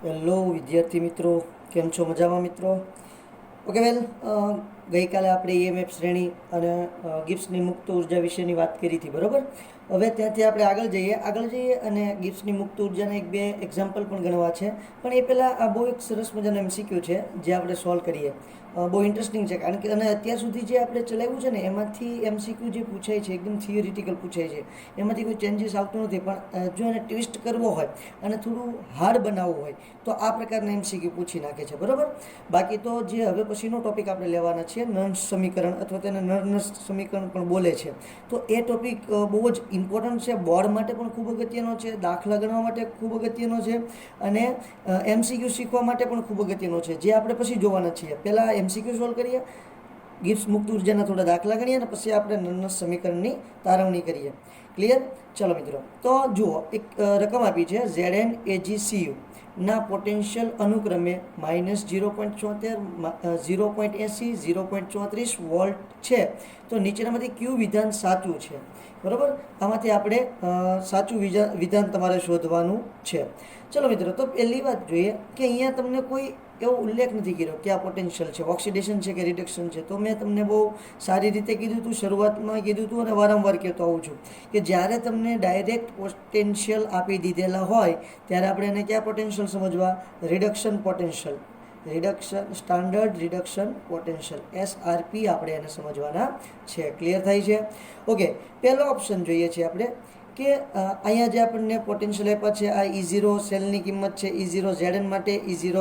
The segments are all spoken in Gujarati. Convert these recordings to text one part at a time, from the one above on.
હેલો વિદ્યાર્થી મિત્રો, કેમ છો? મજામાં મિત્રો? ઓકે વેલ, ગઈકાલે આપણે ઈએમએફ શ્રેણી અને ગિબ્સની મુક્ત ઉર્જા વિશેની વાત કરી હતી, બરાબર? હવે ત્યાંથી આપણે આગળ જઈએ અને ગિબ્સની મુક્ત ઉર્જાના એક બે એક્ઝામ્પલ પણ ગણવા છે. પણ એ પહેલાં આ બહુ એક સરસ મજાનો એમસીક્યુ છે જે આપણે સોલ્વ કરીએ. બહુ ઇન્ટરેસ્ટિંગ છે, કારણ કે અને અત્યાર સુધી જે આપણે ચલાવ્યું છે ને એમાંથી એમસીક્યુ જે પૂછાય છે એકદમ થિયોરિટિકલ પૂછાય છે, એમાંથી કોઈ ચેન્જીસ આવતું નથી. પણ જો એને ટ્વિસ્ટ કરવો હોય અને થોડું હાર્ડ બનાવવું હોય તો આ પ્રકારના એમસીક્યુ પૂછી નાખે છે, બરાબર? બાકી તો જે હવે પછીનો ટોપિક આપણે લેવાના છીએ, નર્ન્સ સમીકરણ, અથવા તેને નર્નસ સમીકરણ પણ બોલે છે, તો એ ટોપિક બહુ જ ઇમ્પોર્ટન્ટ છે. બોર્ડ માટે પણ ખૂબ અગત્યનો છે, દાખલા ગણવા માટે ખૂબ અગત્યનો છે, અને એમસીક્યુ શીખવા માટે પણ ખૂબ અગત્યનો છે, જે આપણે પછી જોવાના છીએ. પહેલાં એમસીક્યુ સોલ્વ કરીએ, ગિબ્સ મુક્ત ઉર્જાના થોડા દાખલા ગણીએ અને પછી આપણે નર્નસ સમીકરણની તારવણી કરીએ. ક્લિયર? ચલો મિત્રો, તો જુઓ, એક રકમ આપી છે ZnAgCu ના પોટેન્શિયલ અનુક્રમે -0.74, 0.80, 0.34 વોલ્ટ છે. તો નીચેનામાંથી કયું વિધાન સાચું છે? બરાબર, આમાંથી આપણે સાચું વિધાન તમારે શોધવાનું છે. ચલો મિત્રો, તો પહેલી વાત જોઈએ કે અહીંયા તમને કોઈ એવો ઉલ્લેખ નથી કર્યો કે આ પોટેન્શિયલ છે, ઓક્સિડેશન છે કે રિડક્શન છે. તો મેં તમને બહુ સારી રીતે કીધું હતું, શરૂઆતમાં કીધું હતું અને વારંવાર કહેતો આવું છું કે જ્યારે તમને ડાયરેક્ટ પોટેન્શિયલ આપી દીધેલા હોય ત્યારે આપણે એને ક્યાં પોટેન્શિયલ સમજવા? Reduction potential, standard reduction potential, SRP આપણે એને સમજવાના છે. ક્લિયર થાય છે? ઓકે, પહેલો ઓપ્શન જોઈએ છીએ આપણે કે અહીંયા જે આપણને પોટેન્શિયલ આપ્યા છે, આ E0 સેલની કિંમત છે, E0 Zn માટે, E0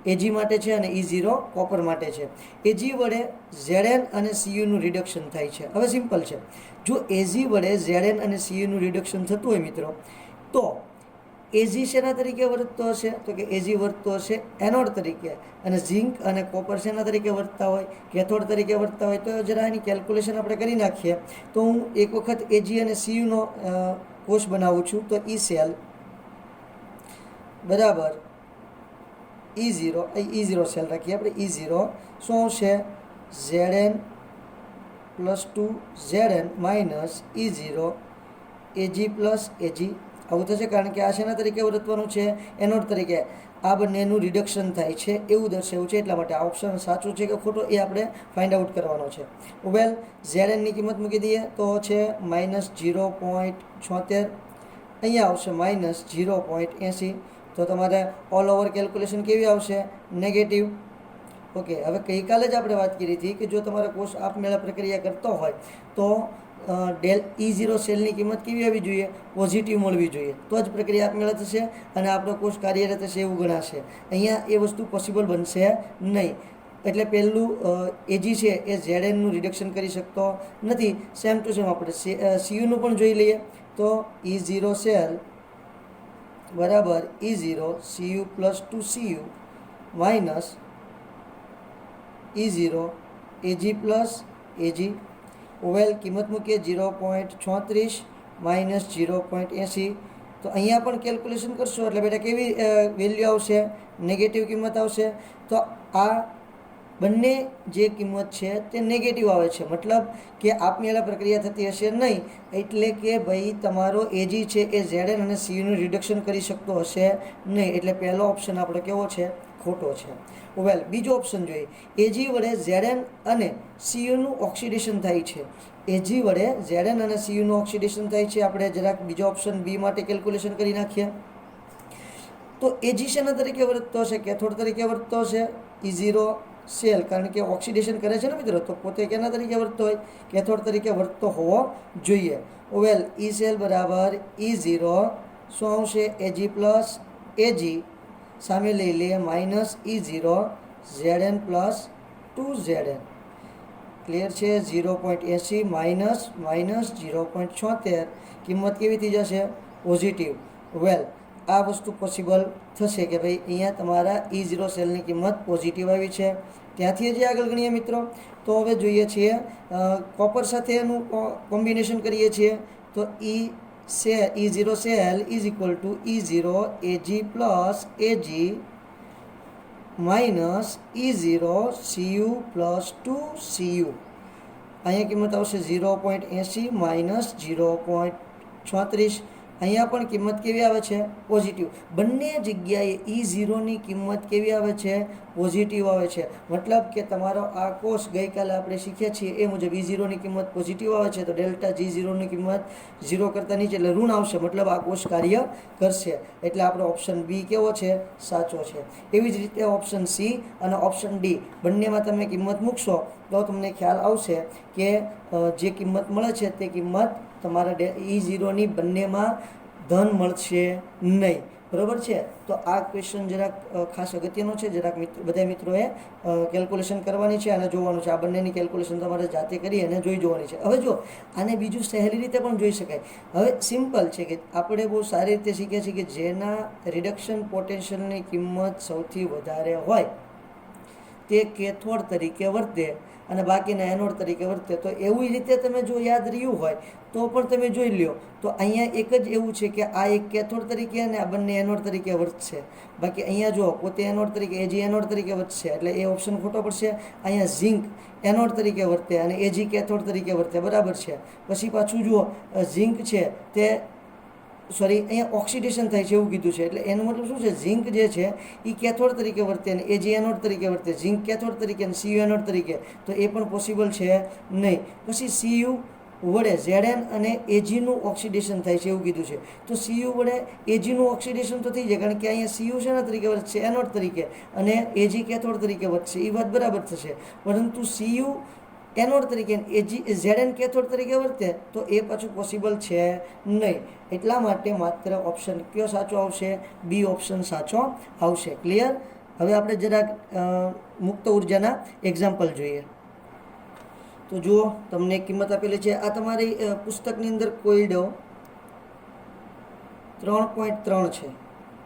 Ag માટે છે અને E0 કોપર માટે છે. Ag વડે Zn અને Cuનું રિડક્શન થાય છે. હવે સિમ્પલ છે, જો Ag વડે Zn અને Cuનું રિડક્શન થતું હોય મિત્રો, તો Ag શેના તરીકે વર્તતો હશે? તો કે Ag વર્તતો હશે એનોડ તરીકે, અને ઝિંક અને કોપર શેના તરીકે વર્તતા હોય? કેથોડ તરીકે વર્તતા હોય. તો જરા એની કેલ્ક્યુલેશન આપણે કરી નાખીએ. તો હું એક વખત Ag અને Cuનો કોષ બનાવું છું. તો E સેલ બરાબર E0 સેલ રાખીએ આપણે. E0 શું આવશે? Zn + 2 Zn minus E0 Ag + Ag આવું થશે, કારણ કે આ શેના તરીકે વર્તવાનું છે? એનોડ તરીકે. આ બંનેનું રિડક્શન થાય છે એવું દર્શાવ્યું છે, એટલા માટે આ ઓપ્શન સાચું છે કે ખોટો એ આપણે ફાઇન્ડ આઉટ કરવાનો છે. વેલ, Znની કિંમત મૂકી દઈએ તો છે -0.76, અહીંયા આવશે -0.80. તો તમારે ઓલ ઓવર કેલ્ક્યુલેશન કેવી આવશે? નેગેટિવ. ઓકે, હવે ગઈકાલે જ આપણે વાત કરી હતી કે જો તમારે કોષ આપમેળે પ્રક્રિયા કરતો હોય તો E0 સેલની કિંમત કેવી આવવી જોઈએ? પોઝિટિવ મળવી જોઈએ, તો જ પ્રક્રિયા આપમેળે થશે અને આપણો કોષ કાર્યરત થશે એવું ગણાશે. અહીંયા એ વસ્તુ પોસિબલ બનશે નહીં. એટલે પહેલું Ag છે એ Znનું રિડક્શન કરી શકતો નથી. સેમ ટુ સેમ આપણે Cuનું પણ જોઈ લઈએ. તો E0 સેલ બરાબર E0 Cu + 2Cu minus E0 Ag + Ag. Oval કિંમત મૂકીએ 0.34 માઇનસ 0.80. તો અહીંયા પણ કેલ્ક્યુલેશન કરશો એટલે બેટા કેવી વેલ્યુ આવશે? નેગેટિવ કિંમત આવશે. તો આ બંને જે કિંમત છે તે નેગેટિવ આવે છે, મતલબ કે આપમેળે પ્રક્રિયા થતી હશે નહીં. એટલે કે ભાઈ તમારો Ag છે એ Zn અને Cuનું રિડક્શન કરી શકતો હશે નહીં. એટલે પહેલો ઓપ્શન આપણો કેવો છે? ખોટો છે. વેલ, બીજો ઓપ્શન જોઈએ. Ag વડે Zn અને Cuનું ઓક્સિડેશન થાય છે. Ag વડે Zn અને Cuનું ઓક્સિડેશન થાય છે. આપણે જરાક બીજો ઓપ્શન બી માટે કેલ્ક્યુલેશન કરી નાખીએ. તો Ag શેના તરીકે વર્તતો હશે? કેથોડ તરીકે વર્તતો હશે. E0 સેલ, કારણ કે ઓક્સિડેશન કરે છે ને મિત્રો, તો પોતે કેના તરીકે વર્તતો હોય? કેથોડ તરીકે વર્તતો હોવો જોઈએ. વેલ, E સેલ બરાબર E0 શું આવશે? Ag + Ag સામે લઈ લઈએ -E0 Zn + 2Zn. ક્લિયર છે? 0.80 માઇનસ -0.76, કિંમત કેવી થઈ જશે? પોઝિટિવ. વેલ, આ વસ્તુ પોસિબલ થશે કે ભાઈ અહીંયા તમારા E0 સેલની કિંમત પોઝિટિવ આવી છે. ત્યાંથી જે આગળ ગણીએ મિત્રો, તો હવે જોઈએ છીએ કોપર સાથે એનું કોમ્બિનેશન કરીએ છીએ. તો E0 cell is equal to E0 Ag + Ag minus E0 Cu + 2Cu. અહીંયા કિંમત આવશે 0.80 માઇનસ 0.34. અહીંયા પણ કિંમત કેવી આવે છે? પોઝિટિવ. બંને જગ્યાએ E0ની કિંમત કેવી આવે છે? પોઝિટિવ આવે છે. મતલબ કે તમારો આ કોષ ગઈકાલે આપણે શીખ્યા છીએ એ મુજબ E0ની કિંમત પોઝિટિવ આવે છે તો ડેલ્ટા G0ની કિંમત 0 કરતાં નીચે એટલે ઋણ આવશે, મતલબ આ કોષ કાર્ય કરશે. એટલે આપણો ઓપ્શન બી કેવો છે? સાચો છે. એવી જ રીતે ઓપ્શન સી અને ઓપ્શન ડી બંનેમાં તમે કિંમત મૂકશો તો તમને ખ્યાલ આવશે કે જે કિંમત મળે છે તે કિંમત તમારા E0ની બંનેમાં ધન મળશે નહીં. બરાબર છે? તો આ ક્વેશ્ચન જરાક ખાસ અગત્યનો છે. જરાક બધા મિત્રોએ કેલ્ક્યુલેશન કરવાની છે અને જોવાનું છે. આ બંનેની કેલ્ક્યુલેશન તમારે જાતે કરી અને જોઈ જોવાની છે. હવે જો આને બીજું સહેલી રીતે પણ જોઈ શકાય. હવે સિમ્પલ છે કે આપણે બહુ સારી રીતે શીખ્યા છીએ કે જેના રિડક્શન પોટેન્શિયલની કિંમત સૌથી વધારે હોય તે કેથોડ તરીકે વર્તે અને બાકીના એનોડ તરીકે વર્તે. તો એવી રીતે તમે જો યાદ રહ્યું હોય તો પણ તમે જોઈ લ્યો. તો અહીંયા એક જ એવું છે કે આ એક કેથોડ તરીકે અને આ બંને એનોડ તરીકે વર્તશે. બાકી અહીંયા જો પોતે એનોડ તરીકે એજી એનોડ તરીકે વર્તશે એટલે એ ઓપ્શન ખોટો પડશે. અહીંયા ઝિંક એનોડ તરીકે વર્તે અને એજી કેથોડ તરીકે વર્તે. બરાબર છે? પછી પાછું જુઓ ઝિંક છે તે અહીંયા ઓક્સિડેશન થાય છે એવું કીધું છે. એટલે એનો મતલબ શું છે? ઝિંક જે છે એ કેથોડ તરીકે વર્તે અને એજી એનોડ તરીકે વર્તે. ઝિંક કેથોડ તરીકે અને સીયુ એનોડ તરીકે. તો એ પણ પોસિબલ છે નહીં. પછી સીયુ વડે ઝેડએન અને એજીનું ઓક્સિડેશન થાય છે એવું કીધું છે. તો સીયુ વડે એજીનું ઓક્સિડેશન તો થઈ જાય, કારણ કે અહીંયા સીયુ શેના તરીકે વર્તશે? એનોડ તરીકે અને એજી કેથોડ તરીકે વર્તશે. એ વાત બરાબર થશે. પરંતુ સીયુ એનોડ તરીકે એજી ઝેડએન કેથોડ તરીકે વર્તે તો એ પાછું પોસિબલ છે નહીં. એટલા માટે માત્ર ઓપ્શન કયો સાચો આવશે? બી ઓપ્શન સાચો આવશે. ક્લિયર? હવે આપણે જરાક મુક્ત ઉર્જાના એક્ઝામ્પલ જોઈએ. તો જુઓ તમને કિંમત આપેલી છે. આ તમારી પુસ્તકની અંદર કોયડો 3.3 છે.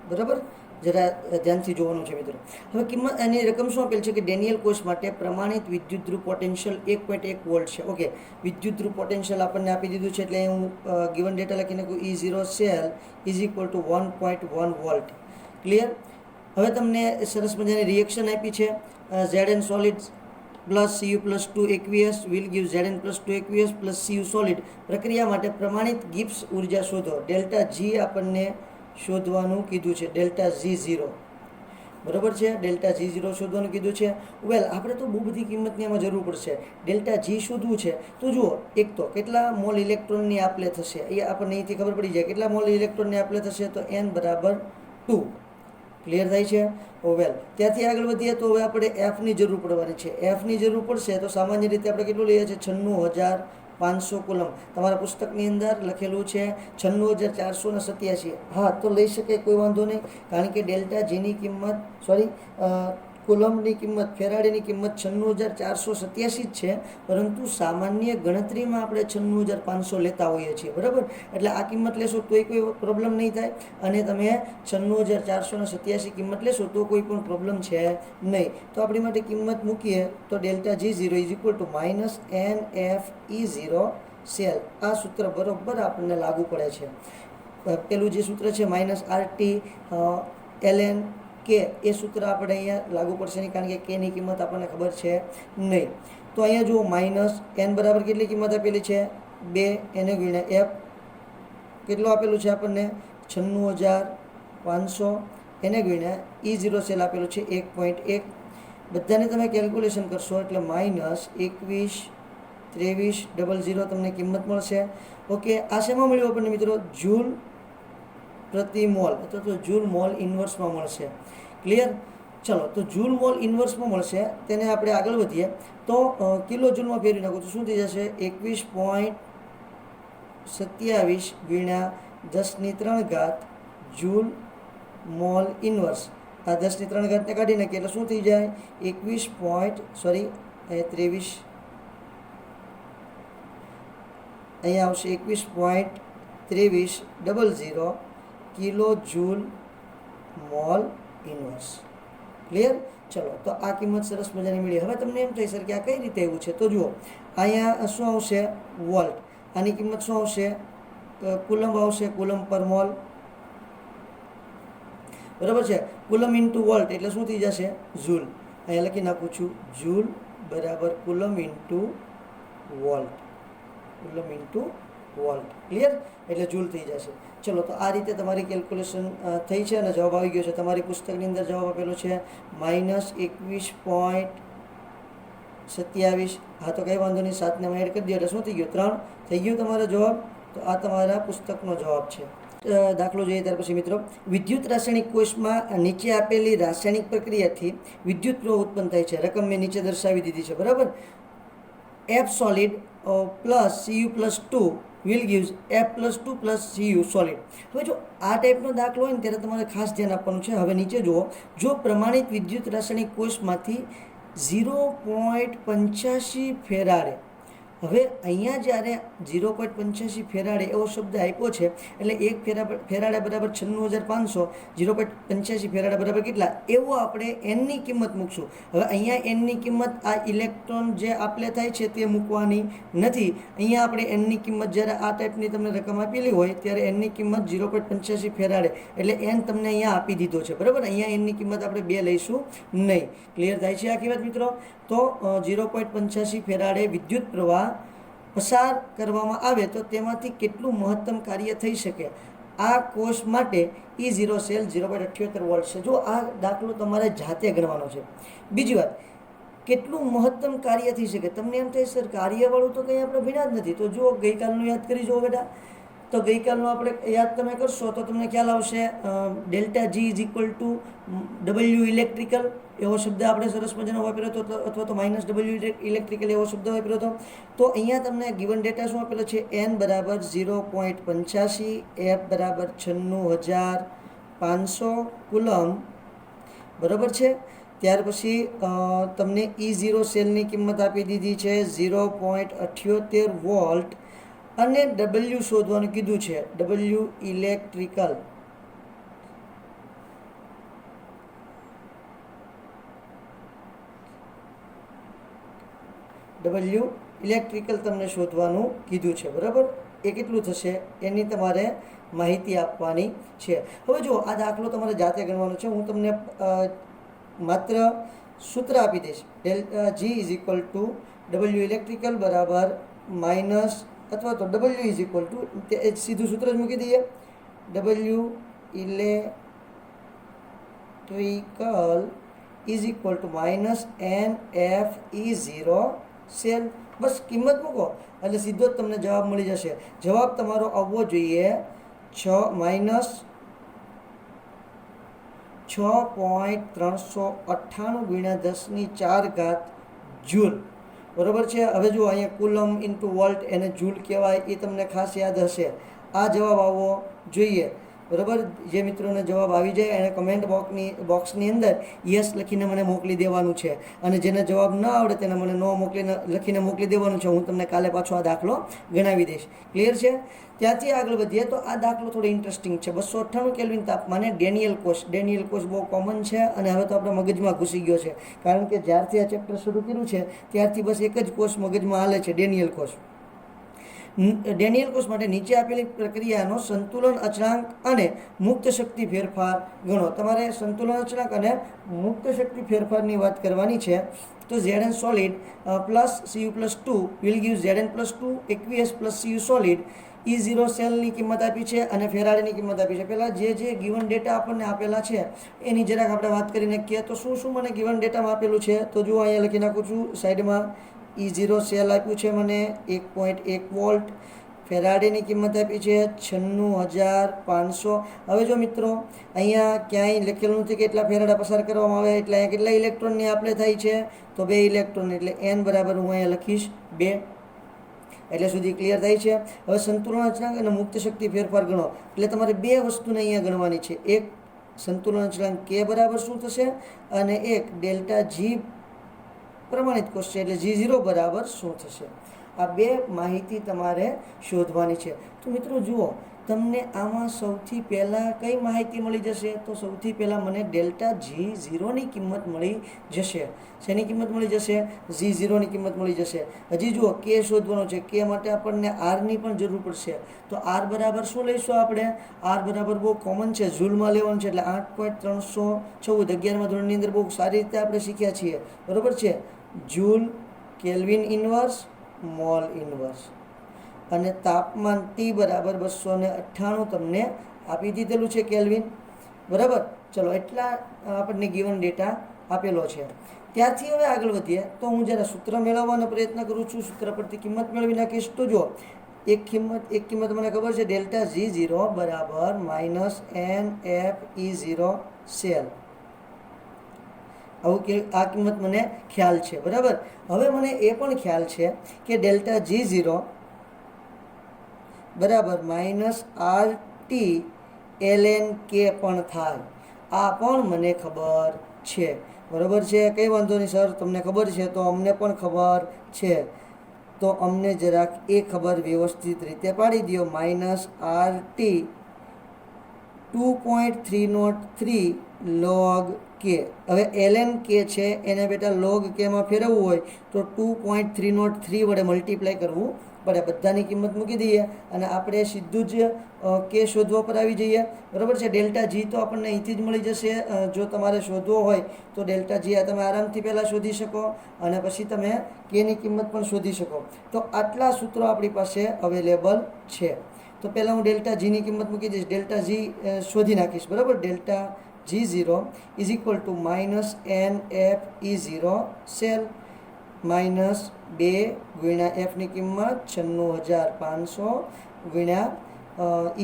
બરાબર? જરા ધ્યાનથી જોવાનું છે મિત્રો. હવે કિંમત એની રકમ શું આપેલ છે કે ડેનિયલ કોષ માટે પ્રમાણિત વિદ્યુતધ્રુવ પોટેન્શિયલ 1.1 વોલ્ટ છે. ઓકે, વિદ્યુતધ્રુવ પોટેન્શિયલ આપણને આપી દીધું છે એટલે હું ગિવન ડેટા લખી નાખું E0 cell is equal two 1.1 volt. Clear? હવે તમને સરસ મજાની રિએક્શન આપી છે. Zn solid plus Cu plus 2 aqueous will give Zn plus 2 aqueous plus Cu solid. પ્રક્રિયા માટે પ્રમાણિત ગિબ્સ ઉર્જા શોધો. ડેલ્ટા G આપણને શોધવાનું કીધું છે. Delta G0. બરાબર છે? ડેલ્ટા G0 શોધવાનું કીધું છે. વેલ આપણે તો બહુ બધી કિંમતની આમાં જરૂર પડશે. ડેલ્ટા G શોધવું છે તો જુઓ, એક તો કેટલા મોલ ઇલેક્ટ્રોનની આપલે થશે એ આપણને અહીંથી ખબર પડી જાય. કેટલા મોલ ઇલેક્ટ્રોનની આપલે થશે? તો n બરાબર 2. ક્લિયર થાય છે? વેલ ત્યાંથી આગળ વધીએ તો હવે આપણે એફની જરૂર પડવાની છે. એફની જરૂર પડશે તો સામાન્ય રીતે આપણે કેટલું લઈએ છીએ? 96,500 કુલમ. તમારા પુસ્તકની અંદર લખેલું છે 96,487. હા, તો લઈ શકે, કોઈ વાંધો નહીં, કારણ કે ડેલ્ટા જીની કિંમત કુલમની કિંમત, ફેરાડેની કિંમત 96,487 જ છે. પરંતુ સામાન્ય ગણતરીમાં આપણે 96,500 લેતા હોઈએ છીએ. બરાબર? એટલે આ કિંમત લેશો તોય કોઈ પ્રોબ્લેમ નહીં થાય અને તમે 96,487 કિંમત લેશો તો કોઈ પણ પ્રોબ્લેમ છે નહીં. તો આપણી માટે કિંમત મૂકીએ તો delta G0 is equal two -NFE0 cell. આ સૂત્ર બરોબર આપણને લાગુ પડે છે. પેલું જે સૂત્ર છે -RT ln કે એ સૂત્ર આપણે અહીંયા લાગુ પડશે નહીં, કારણ કે કેની કિંમત આપણને ખબર છે નહીં. તો અહીંયા જુઓ -n બરાબર કેટલી કિંમત આપેલી છે? 2 એને ગુણ્યા f કેટલું આપેલું છે આપણને? 96,500 એને ગુણ્યા E0 સેલ આપેલું છે 1.1. બધાને તમે કેલ્ક્યુલેશન કરશો એટલે -21,23,00 તમને કિંમત મળશે. ઓકે, આ શેમાં મળ્યું આપણને મિત્રો? જૂલ પ્રતિ મોલ અથવા તો જૂલ મોલ ઇન્વર્સમાં મળશે. ક્લિયર? ચલો, તો જૂલ મોલ ઇન્વર્સમાં મળશે. તેને આપણે આગળ વધીએ તો કિલો જૂલમાં ફેરવી નાખો તો શું થઈ જશે? 21.27 ગુણ્યા 10³ જૂલ મોલ ઇન્વર્સ. આ 10³ કાઢી નાખીએ એટલે શું થઈ જાય? 23 અહીંયા આવશે 21.2300 kilo joule mall inverse. Clear? ચલો, તો આ કિંમત સરસ મજાની મળી. હવે તમને એમ થઈ સર કે આ કઈ રીતે એવું છે? તો જુઓ, અહીંયા શું આવશે? વોલ્ટ. આની કિંમત શું આવશે? કુલમ આવશે, કુલમ પર મોલ. બરાબર છે? કુલમ ઇન્ટુ વોલ્ટ એટલે શું થઈ જશે? જૂલ. અહીંયા લખી નાખું છું, જૂલ બરાબર coulomb into volt. Coulomb into volt. Clear? એટલે જૂલ થઈ જશે. ચલો, તો આ રીતે તમારી કેલ્ક્યુલેશન થઈ છે અને જવાબ આવી ગયો છે. તમારી પુસ્તકની અંદર જવાબ આપેલો છે -21.27. હા, તો કંઈ વાંધો નહીં, 7 ને એડ કરી દો એટલે શું થઈ ગયું? 3 થઈ ગયું તમારો જવાબ. તો આ તમારા પુસ્તકનો જવાબ છે. દાખલો જોઈએ ત્યાર પછી મિત્રો, વિદ્યુત રાસાયણિક કોષમાં નીચે આપેલી રાસાયણિક પ્રક્રિયાથી વિદ્યુત પ્રવાહ ઉત્પન્ન થાય છે. રકમ મેં નીચે દર્શાવી દીધી છે, બરાબર. F solid plus Cu plus 2 will gives F plus 2 plus Cu solid. હવે જો આ ટાઈપનો દાખલો હોય ને ત્યારે તમારે ખાસ ધ્યાન આપવાનું છે. હવે નીચે જુઓ, જો પ્રમાણિત વિદ્યુત રાસાયણિક કોષમાંથી 0.85 ફેરાડે, હવે અહીંયા જ્યારે 0.85 ફેરાડે એવો શબ્દ આપ્યો છે એટલે 1 ફેરાડે બરાબર 96,500, 0.85 ફેરાડે બરાબર કેટલા, એવો આપણે એનની કિંમત મૂકશું. હવે અહીંયા એનની કિંમત આ ઇલેક્ટ્રોન જે આપલે થાય છે તે મૂકવાની નથી. અહીંયા આપણે એનની કિંમત જ્યારે આ ટાઈપની તમને રકમ આપેલી હોય ત્યારે એનની કિંમત 0.85 ફેરાડે એટલે એન તમને અહીંયા આપી દીધો છે, બરાબર. અહીંયા એનની કિંમત આપણે 2 લઈશું નહીં. ક્લિયર થાય છે આખી વાત મિત્રો? તો 0.85 ફેરાડે વિદ્યુત પ્રવાહ પસાર કરવામાં આવે તો તેમાંથી કેટલું મહત્તમ કાર્ય થઈ શકે. આ કોષ માટે E0 સેલ 0.78 વોલ્ટ છે. જો આ દાખલો તમારે જાતે ગણવાનો છે. બીજી વાત, કેટલું મહત્તમ કાર્ય થઈ શકે. તમને એમ થાય સર કાર્યવાળું તો કંઈ આપણે ભણ્યા જ નથી. તો જો ગઈકાલનું યાદ કરી જુઓ બેટા. તો ગઈકાલનું આપણે યાદ તમે કરશો તો તમને ખ્યાલ આવશે. Delta G is equal two W electrical એવો શબ્દ આપણે સરસ મજાનો વાપર્યો હતો, અથવા તો -W ઇલેક્ટ્રિકલ એવો શબ્દ વાપર્યો હતો. તો અહીંયા તમને ગિવન ડેટા શું આપેલો છે? N બરાબર 0.85, F બરાબર 96,500 કુલમ, બરાબર છે. ત્યાર પછી તમને E0 સેલની કિંમત આપી દીધી છે 0.78 વોલ્ટ અને W શોધવાનું કીધું છે. W ઇલેક્ટ્રિકલ તમને શોધવાનું કીધું છે, બરાબર. એ કેટલું થશે એની તમારે માહિતી આપવાની છે. હવે જો આ દાખલો તમારે જાતે ગણવાનો છે. હું તમને માત્ર સૂત્ર આપી દઈશ. Delta G is equal two W electrical બરાબર માઇનસ, અથવા તો W ઇઝ ઇક્વલ ટુ સીધું સૂત્ર જ મૂકી દઈએ. W electrical is equal to minus NF E0 cell. બસ કિંમત મૂકો એટલે સીધો જ તમને જવાબ મળી જશે. જવાબ તમારો આવવો જોઈએ -6.398 × 10⁴ જૂલ, બરાબર છે. હવે જો અહીંયા કુલમ ઇન્ટુ વોલ્ટ એને જૂલ કહેવાય, એ તમને ખાસ યાદ હશે. આ જવાબ આવવો જોઈએ, બરાબર. જે મિત્રોને જવાબ આવી જાય એને કમેન્ટ બોક્સની અંદર યસ લખીને મને મોકલી દેવાનું છે, અને જેને જવાબ ન આવડે તેને મને નો લખીને મોકલી દેવાનું છે. હું તમને કાલે પાછો આ દાખલો ગણાવી દઈશ. ક્લિયર છે? ત્યાંથી આગળ વધીએ તો આ દાખલો થોડો ઇન્ટરેસ્ટિંગ છે. 298 કેલ્વિન તાપમાને ડેનિયલ કોષ બહુ કોમન છે અને હવે તો આપણા મગજમાં ઘૂસી ગયો છે, કારણ કે જ્યારથી આ ચેપ્ટર શરૂ કર્યું છે ત્યારથી બસ એક જ કોષ મગજમાં હાલે છે, ડેનિયલ કોષ. ડેનિયલ કોષ માટે નીચે આપેલી પ્રક્રિયાનો સંતુલન અચળાંક અને મુક્ત શક્તિ ફેરફાર ગણો. તમારે સંતુલન અચળાંક અને મુક્ત શક્તિ ફેરફારની વાત કરવાની છે. તો Zn solid plus Cu plus 2 will give Zn plus 2 aqueous plus Cu solid. E0 સેલની કિંમત આપી છે અને ફેરાડેની કિંમત આપી છે. પહેલાં જે ગિવન ડેટા આપણને આપેલા છે એની જરાક આપણે વાત કરીને કહીએ તો શું મને ગિવન ડેટામાં આપેલું છે. તો જુઓ અહીંયા લખી નાખું છું સાઈડમાં. E0 સેલ આપ્યું છે મને 1.1 વોલ્ટ. ફેરાડેની કિંમત આપી છે 96,500. હવે જો મિત્રો અહીંયા ક્યાંય લખેલું નથી કે કેટલા ફેરાડા પસાર કરવામાં આવે, એટલે અહીંયા કેટલા ઇલેક્ટ્રોનની આપણે થાય છે તો 2 ઇલેક્ટ્રોન, એટલે N બરાબર હું અહીંયા લખીશ 2. એટલે સુધી ક્લિયર થાય છે. હવે સંતુલન અચળાંક અને મુક્ત શક્તિ ફેરફાર ગણો, એટલે તમારે 2 વસ્તુને અહીંયા ગણવાની છે. એક સંતુલન અચળાંક K બરાબર શું થશે, અને એક ડેલ્ટા G પ્રમાણિત કોષ છે એટલે G0 બરાબર શું થશે. આ 2 માહિતી તમારે શોધવાની છે. તો મિત્રો જુઓ, તમને આમાં સૌથી પહેલાં કઈ માહિતી મળી જશે? તો સૌથી પહેલાં મને ડેલ્ટા G0ની કિંમત મળી જશે. શેની કિંમત મળી જશે? G0ની કિંમત મળી જશે. હજી જુઓ K શોધવાનો છે. K માટે આપણને Rની પણ જરૂર પડશે. તો R બરાબર શું લઈશું આપણે? R બરાબર બહુ કોમન છે, ઝૂલમાં લેવાનું છે, એટલે 8.314 11મા ધોરણની અંદર બહુ સારી રીતે આપણે શીખ્યા છીએ, બરાબર છે. Joule, kelvin inverse, mall inverse. અને તાપમાન T બરાબર 298 તમને આપી દીધેલું છે કેલ્વિન, બરાબર. ચલો એટલા આપણને ગિવન ડેટા આપેલો છે. ત્યારથી હવે આગળ વધીએ તો હું જ્યારે સૂત્ર મેળવવાનો પ્રયત્ન કરું છું, સૂત્ર પરથી કિંમત મેળવી નાખીશ. તો જો એક કિંમત મને ખબર છે, ડેલ્ટા G0 બરાબર -NFE0 સેલ. આવું કે આ કિંમત મને ખ્યાલ છે, બરાબર. હવે મને એ પણ ખ્યાલ છે કે ડેલ્ટા G0 બરાબર -RT ln K પણ થાય. આ પણ મને ખબર છે, બરાબર છે. કંઈ વાંધો નહીં સર, તમને ખબર છે તો અમને પણ ખબર છે, તો અમને જરાક એ ખબર વ્યવસ્થિત રીતે પાડી દો. -RT 2.303 log K. હવે ln K છે એને બેટા log K માં ફેરવવું હોય તો 2.303 વડે મલ્ટીપ્લાય કરવું પડે. બધાની કિંમત મૂકી દઈએ અને આપણે સીધું જ K શોધવા પર આવી જઈએ, બરાબર છે. ડેલ્ટા G તો આપણને અહીંથી જ મળી જશે. જો તમારે શોધવો હોય તો ડેલ્ટા G આ તમે આરામથી પહેલાં શોધી શકો અને પછી તમે Kની કિંમત પણ શોધી શકો. તો આટલા સૂત્રો આપણી પાસે અવેલેબલ છે. તો પહેલાં હું ડેલ્ટા Gની કિંમત મૂકી દઈશ, ડેલ્ટા G શોધી નાખીશ, બરાબર. Delta G0 is equal two -NFE0 cell -2 ગુણ્યા Fની કિંમત 96,500 ગુણ્યા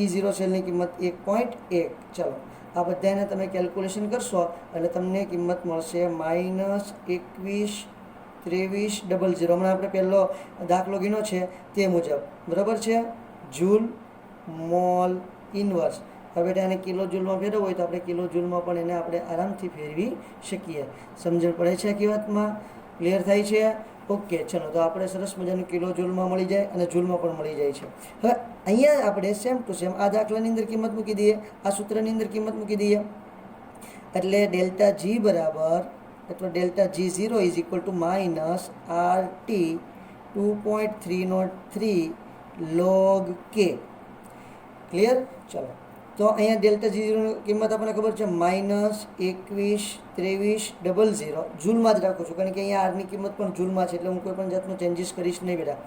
E0 સેલની કિંમત 1.1. ચલો આ બધાને તમે કેલ્ક્યુલેશન કરશો એટલે તમને કિંમત મળશે -21,23,00. હમણાં આપણે પહેલો દાખલો ગીનો છે તે મુજબ, બરાબર છે. Joule mall inverse. હવે બેટા એને કિલો જૂલમાં ફેરવવું હોય તો આપણે કિલો જૂલમાં પણ એને આપણે આરામથી ફેરવી શકીએ. સમજણ પડે છે આખી વાતમાં? ક્લિયર થાય છે? ઓકે, ચલો તો આપણે સરસ મજાનું કિલો જૂલમાં મળી જાય અને જૂલમાં પણ મળી જાય છે. હવે અહીંયા આપણે સેમ ટુ સેમ આ દાખલાની અંદર કિંમત મૂકી દઈએ, આ સૂત્રની અંદર કિંમત મૂકી દઈએ. એટલે ડેલ્ટા G બરાબર અથવા delta G0 is equal two -RT 2.303 log K. Clear? ચલો તો અહીંયા ડેલ્ટા G0ની કિંમત આપણને ખબર છે -21,23,00. જૂલમાં જ રાખું છું કારણ કે અહીંયા આરની કિંમત પણ જૂલમાં છે, એટલે હું કોઈ પણ જાતનું ચેન્જીસ કરીશ નહીં બેટા.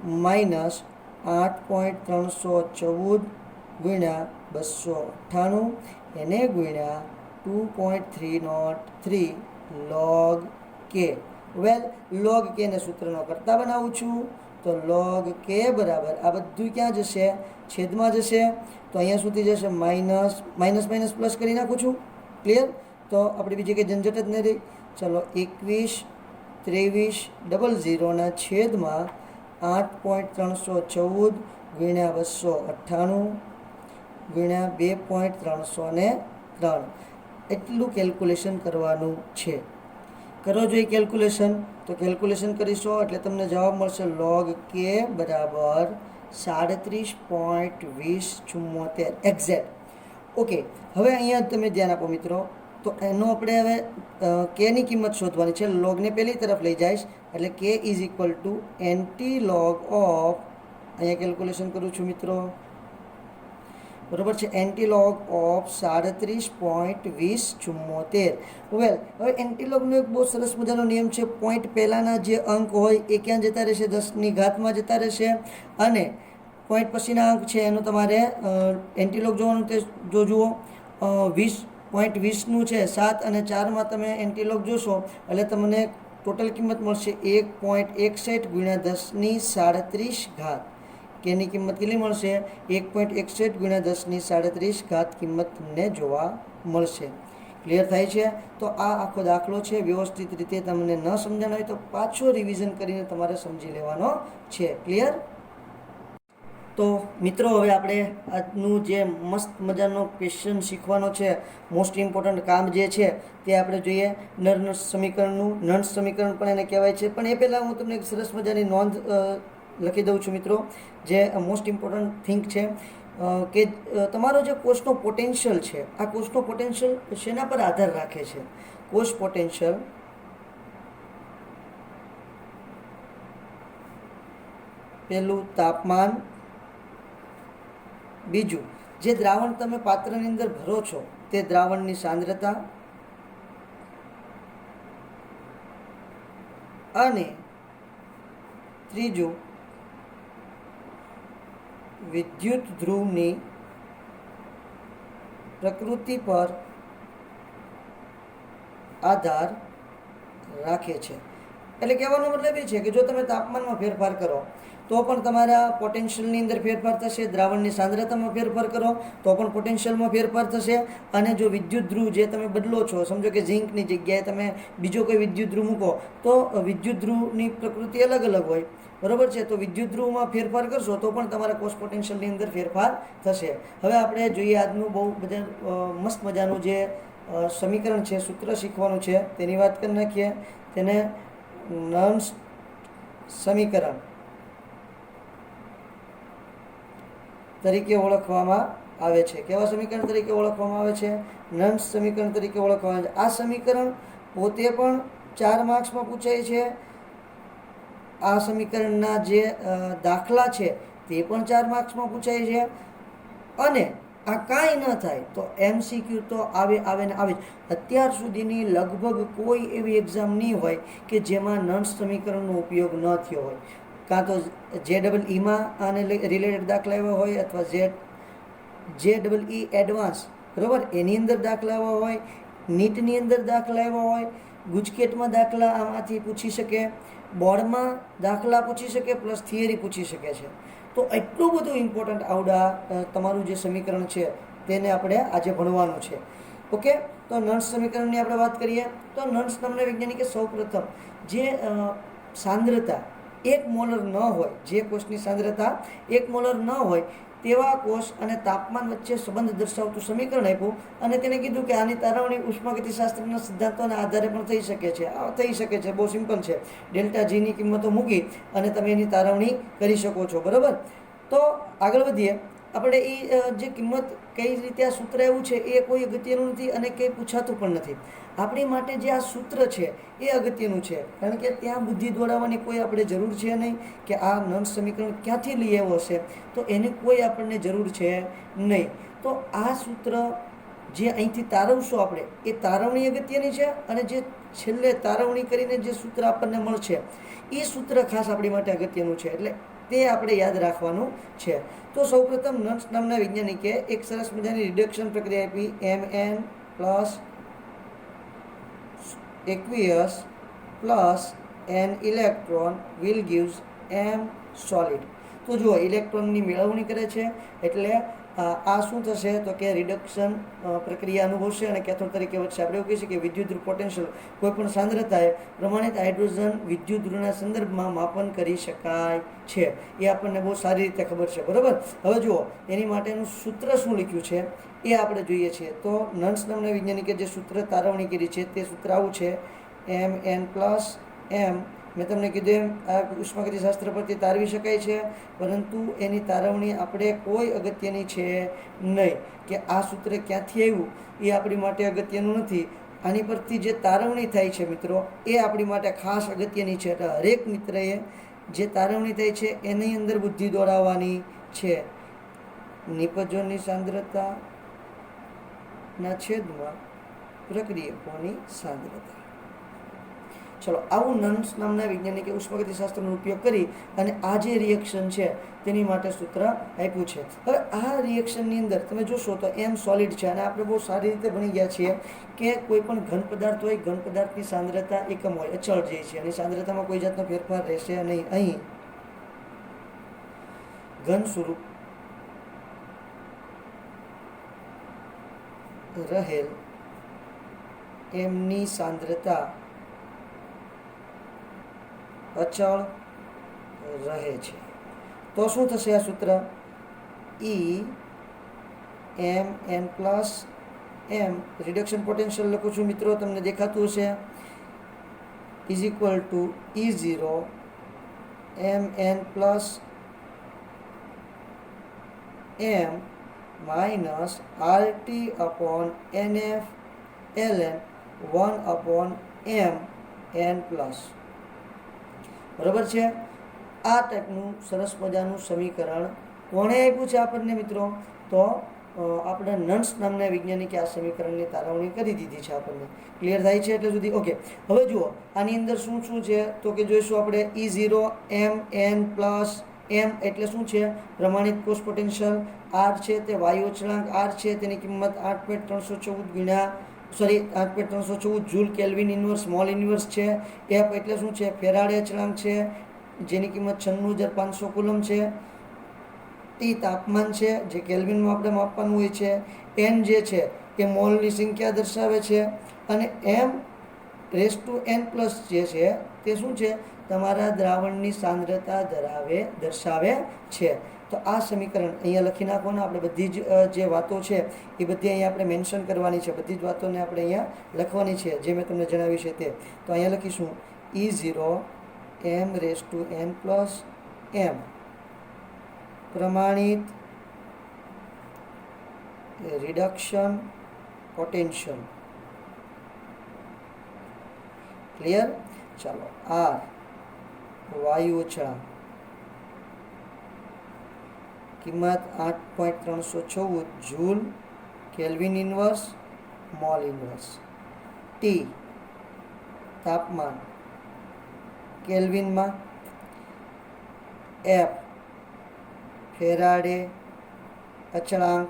-8.314 ગુણ્યા 298 એને ગુણ્યા 2.303 log K. વેલ log K ને સૂત્રનો કરતા બનાવું છું તો log K બરાબર આ બધું ક્યાં જશે? છેદમાં જશે. તો અહીંયા સુધી જશે માઇનસ માઇનસ પ્લસ કરી નાખું છું. ક્લિયર? તો આપણે બીજી કંઈ ઝંઝટ જ નહીં રહી. ચલો 21,23,00 છેદમાં 8.314 ગુણ્યા 298 ગુણ્યા 2.303 એટલું કેલ્ક્યુલેશન કરવાનું છે. કરો જો એ કેલ્ક્યુલેશન. તો કેલ્ક્યુલેશન કરીશો એટલે તમને જવાબ મળશે log K બરાબર 37.2074 એક્ઝેક્ટ. ઓકે, હવે અહીંયા તમે ધ્યાન આપો મિત્રો. તો એનો આપણે હવે Kની કિંમત શોધવાની છે. લોગને પહેલી તરફ લઈ જઈશ એટલે K is equal two anti log of, અહીંયા કેલ્ક્યુલેશન કરું છું મિત્રો, બરાબર છે, એન્ટીલોગ ઓફ 37.2074. વેલ હવે એન્ટીલોગનો એક બહુ સરસ મજાનો નિયમ છે. પોઈન્ટ પહેલાંના જે અંક હોય એ ક્યાં જતા રહેશે? 10ની ઘાતમાં જતા રહેશે અને પોઈન્ટ પછીના અંક છે એનું તમારે એન્ટીલોગ જોવાનું. તે જો જુઓ 20.20નું છે 7 અને 4માં તમે એન્ટીલોગ જોશો એટલે તમને ટોટલ કિંમત મળશે 1.61 ગુણ્યા 10⁻37. કેની કિંમત કેટલી મળશે? 1.61 ગુણ્યા 10⁻37 કિંમત તમને જોવા મળશે. ક્લિયર થાય છે? તો આ આખો દાખલો છે. વ્યવસ્થિત રીતે તમને ન સમજાનો હોય તો પાછો રિવિઝન કરીને તમારે સમજી લેવાનો છે. ક્લિયર? તો મિત્રો હવે આપણે આજનું જે મસ્ત મજાનો ક્વેશ્ચન શીખવાનો છે, મોસ્ટ ઇમ્પોર્ટન્ટ કામ જે છે તે આપણે જોઈએ. નર સમીકરણનું નંદ સમીકરણ પણ એને કહેવાય છે. પણ એ પહેલાં હું તમને એક સરસ મજાની નોંધ લખી દઉં છું મિત્રો, જે મોસ્ટ ઇમ્પોર્ટન્ટ થિંગ છે કે તમારો જે કોષનો પોટેન્શિયલ છે, આ કોષનો પોટેન્શિયલ શેના પર આધાર રાખે છે? કોષ પોટેન્શિયલ પહેલું તાપમાન, બીજું જે દ્રાવણ તમે પાત્રની અંદર ભરો છો તે દ્રાવણની સાંદ્રતા, અને ત્રીજું વિદ્યુત ધ્રુવની પ્રકૃતિ પર આધાર રાખે છે. એટલે કહેવાનો મતલબ એ છે કે જો તમે તાપમાનમાં ફેરફાર કરો તો પણ તમારા પોટેન્શિયલની અંદર ફેરફાર થશે, દ્રાવણની સાંદ્રતામાં ફેરફાર કરો તો પણ પોટેન્શિયલમાં ફેરફાર થશે. અને જો વિદ્યુત ધ્રુવ જે તમે બદલો છો, સમજો કે ઝીંકની જગ્યાએ તમે બીજો કોઈ વિદ્યુત ધ્રુવ મૂકો તો વિદ્યુત ધ્રુવની પ્રકૃતિ અલગ અલગ હોય, બરાબર છે. તો વિદ્યુત ધ્રુવમાં ફેરફાર કરશો તો પણ તમારા કોષ પોટેન્શિયલની અંદર ફેરફાર થશે. હવે આપણે જોઈએ આજનું બહુ બધા મસ્ત મજાનું જે સમીકરણ છે, સૂત્ર શીખવાનું છે, તેની વાત કરી નાખીએ. તેને નર્ન્સ સમીકરણ તરીકે ઓળખવામાં આવે છે. કેવા સમીકરણ તરીકે ઓળખવામાં આવે છે? નર્ન્સ સમીકરણ તરીકે ઓળખવામાં આવે છે. આ સમીકરણ પોતે પણ 4 માર્ક્સમાં પૂછાય છે. આ સમીકરણના જે દાખલા છે તે પણ 4 માર્ક્સમાં પૂછાય છે. અને આ કાંઈ ન થાય તો MCQ તો આવે ને આવે જ. અત્યાર સુધીની લગભગ કોઈ એવી એક્ઝામ નહીં હોય કે જેમાં નર્ન્સ સમીકરણનો ઉપયોગ ન થયો હોય. કાં તો JEE-માં આને રિલેટેડ દાખલા એવા હોય, અથવા JEE એડવાન્સ, બરાબર, એની અંદર દાખલા એવા હોય, નીટની અંદર દાખલા એવા હોય, ગુજકેટમાં દાખલા આમાંથી પૂછી શકે, બોર્ડમાં દાખલા પૂછી શકે, પ્લસ થિયરી પૂછી શકે છે. તો એટલું બધું ઇમ્પોર્ટન્ટ આવડા તમારું જે સમીકરણ છે તેને આપણે આજે ભણવાનું છે. ઓકે, તો નર્ન્સ સમીકરણની આપણે વાત કરીએ તો નર્ન્સ નામના વૈજ્ઞાનિકે સૌપ્રથમ જે સાંદ્રતા 1 મોલર ન હોય, જે કોષની સાંદ્રતા 1 મોલર ન હોય તેવા કોષ અને તાપમાન વચ્ચે સંબંધ દર્શાવતું સમીકરણ આપ્યું. અને તેને કીધું કે આની તારવણી ઉષ્માગતિશાસ્ત્રના સિદ્ધાંતોના આધારે પણ થઈ શકે છે. બહુ સિમ્પલ છે. ડેલ્ટા જીની કિંમતો મૂકી અને તમે એની તારવણી કરી શકો છો, બરાબર. તો આગળ વધીએ. આપણે એ જે કિંમત કઈ રીતે આ સૂત્ર એવું છે એ કોઈ અગત્યનું નથી અને કંઈ પૂછાતું પણ નથી. આપણી માટે જે આ સૂત્ર છે એ અગત્યનું છે, કારણ કે ત્યાં બુદ્ધિ દોડાવવાની કોઈ આપણે જરૂર છે નહીં કે આ નર્ન્સ સમીકરણ ક્યાંથી લઈ આવ્યો હશે, તો એની કોઈ આપણને જરૂર છે નહીં. તો આ સૂત્ર જે અહીંથી તારવશો આપણે, એ તારવણી અગત્યની છે. અને જે છેલ્લે તારવણી કરીને જે સૂત્ર આપણને મળશે એ સૂત્ર ખાસ આપણી માટે અગત્યનું છે. એટલે તે આપણે યાદ રાખવાનું છે. તો સૌપ્રથમ નર્ન્સ નામના વૈજ્ઞાનિકે એક સરસ મજાની રિડક્શન પ્રક્રિયા આપી. Mn plus aqueous plus n electron will gives m solid. તો જુઓ, ઇલેક્ટ્રોનની મેળવણી કરે છે એટલે આ શું થશે તો કે રિડક્શન પ્રક્રિયા અનુભવશે અને કેથોડ તરીકે વધશે. આપણે એવું કહીએ છીએ કે વિદ્યુત ધ્રુવ પોટેન્શિયલ કોઈપણ સાંદ્રતાએ પ્રમાણિત હાઇડ્રોજન વિદ્યુત ધ્રુવના સંદર્ભમાં માપન કરી શકાય છે. એ આપણને બહુ સારી રીતે ખબર છે, બરાબર. હવે જુઓ, એની માટેનું સૂત્ર શું લખ્યું છે એ આપણે જોઈએ છીએ. તો નર્ન્સ નામના વૈજ્ઞાનિકે જે સૂત્ર તારવણી કરી છે તે સૂત્ર આવું છે: Mn પ્લસ m. મેં તમને કીધું એમ આ ઉષ્માગતિશાસ્ત્ર પરથી તારવી શકાય છે, પરંતુ એની તારવણી આપણે કોઈ અગત્યની છે નહીં. કે આ સૂત્ર ક્યાંથી આવ્યું એ આપણી માટે અગત્યનું નથી. આની પરથી જે તારવણી થાય છે મિત્રો, એ આપણી માટે ખાસ અગત્યની છે. એટલે હરેક મિત્રએ જે તારવણી થાય છે એની અંદર બુદ્ધિ દોડાવવાની છે. નિપજોની સાંદ્રતાના છેદમાં પ્રક્રિયકોની સાંદ્રતા. ચલો, આવું નર્ન્સ નામના વૈજ્ઞાનિકે ઉષ્માગતિશાસ્ત્રનો ઉપયોગ કરી અને આ જે રિએક્શન છે તેની માટે સૂત્ર આપ્યું છે. હવે આ રિએક્શનની અંદર તમે જોશો તો m સોલિડ છે. અને આપણે બહુ સારી રીતે ભણી ગયા છીએ કે કોઈ પણ ઘન પદાર્થ હોય, ઘન પદાર્થની સાંદ્રતા એકમ હોય, અચળ જે છે, અને સાંદ્રતામાં કોઈ જાતનો ફેરફાર રહેશે નહીં. અહીં ઘન સ્વરૂપ રહેલ mની સાંદ્રતા અચળ રહે છે. તો શું થશે આ સૂત્ર? Mn plus m, reduction potential લખું છું મિત્રો, તમને દેખાતું હશે, is equal to E0 Mn plus m minus RT upon NF ln 1 upon m n plus. બરાબર છે. આ ટાઈપનું સરસ મજાનું સમીકરણ કોણે આપ્યું છે આપણને મિત્રો? તો આપણે નર્ન્સ નામના વૈજ્ઞાનિકે આ સમીકરણની તારવણી કરી દીધી છે. આપણને ક્લિયર થાય છે એટલે સુધી? ઓકે, હવે જુઓ આની અંદર શું શું છે તો કે જોઈશું આપણે E0 Mn પ્લસ એમ એટલે શું છે? પ્રમાણિત કોષ પોટેન્શિયલ. આર છે તે વાયુ અચળાંક આર છે, તેની કિંમત 8.314 ગુણ્યા 8.314 joule kelvin inverse mall inverse છે. એફ એટલે શું છે? ફેરાડે અચળાંક છે, જેની કિંમત 96,500 કુલમ છે. ટી તાપમાન છે, જે કેલ્વિનમાં આપણે માપવાનું હોય છે. એન જે છે એ મોલની સંખ્યા દર્શાવે છે. અને એમ રેસ ટુ એન પ્લસ જે છે તે શું છે? તમારા દ્રાવણની સાંદ્રતા દર્શાવે છે. તો આ સમીકરણ અહીંયા લખી નાખવાના. આપણે બધી જ જે વાતો છે એ બધી અહીંયા આપણે મેન્શન કરવાની છે. બધી જ વાતોને આપણે અહીંયા લખવાની છે, જે મેં તમને જણાવ્યું છે તે. તો અહીંયા લખીશું E0 m raise to n plus m પ્રમાણિત રિડક્શન પોટેન્શિયલ. ક્લિયર? ચાલો. આર વાયુ અચળાંક, કિંમત 8.314 joule kelvin inverse mall inverse. T તાપમાન કેલ્વિનમાં. એફ ફેરાડે અચળાંક,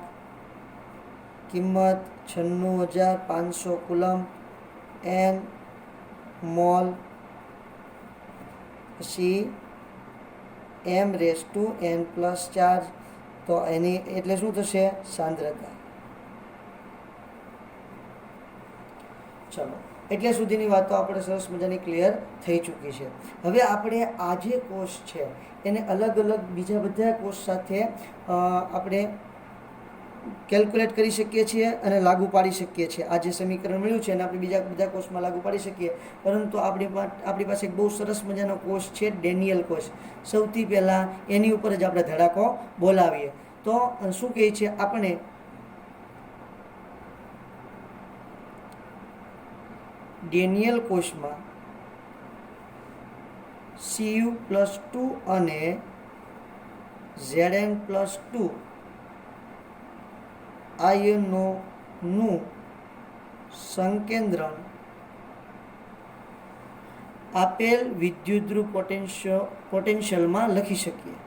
કિંમત 96,500 કુલમ. N mole. પછી M raise to N plus charge. તો એની એટલે શું થશે? સાંદ્રતા. ચલો, એટલે સુધીની વાતો આપણે સરસ મજાની ક્લિયર થઈ ચૂકી છે. હવે આપણે આ જે કોષ છે એને અલગ અલગ બીજા બધા કોષ સાથે આપણે કેલ્ક્યુલેટ કરી શકીએ છીએ અને લાગુ પાડી શકીએ છીએ. આ જે સમીકરણ મળ્યું છે એને આપણે બીજા બધા કોષમાં લાગુ પાડી શકીએ. પરંતુ આપણી પાસે એક બહુ સરસ મજાનો કોષ છે, ડેનિયલ કોષ. સૌથી પહેલાં એની ઉપર જ આપણે ધડાકો બોલાવીએ. તો શું કહે છે? આપણે ડેનિયલ કોષમાં Cu+2 અને Zn+2 આયનોનું સંકેન્દ્રણ આપેલ વિદ્યુતધ્રુવ પોટેન્શિયલમાં લખી શકીએ.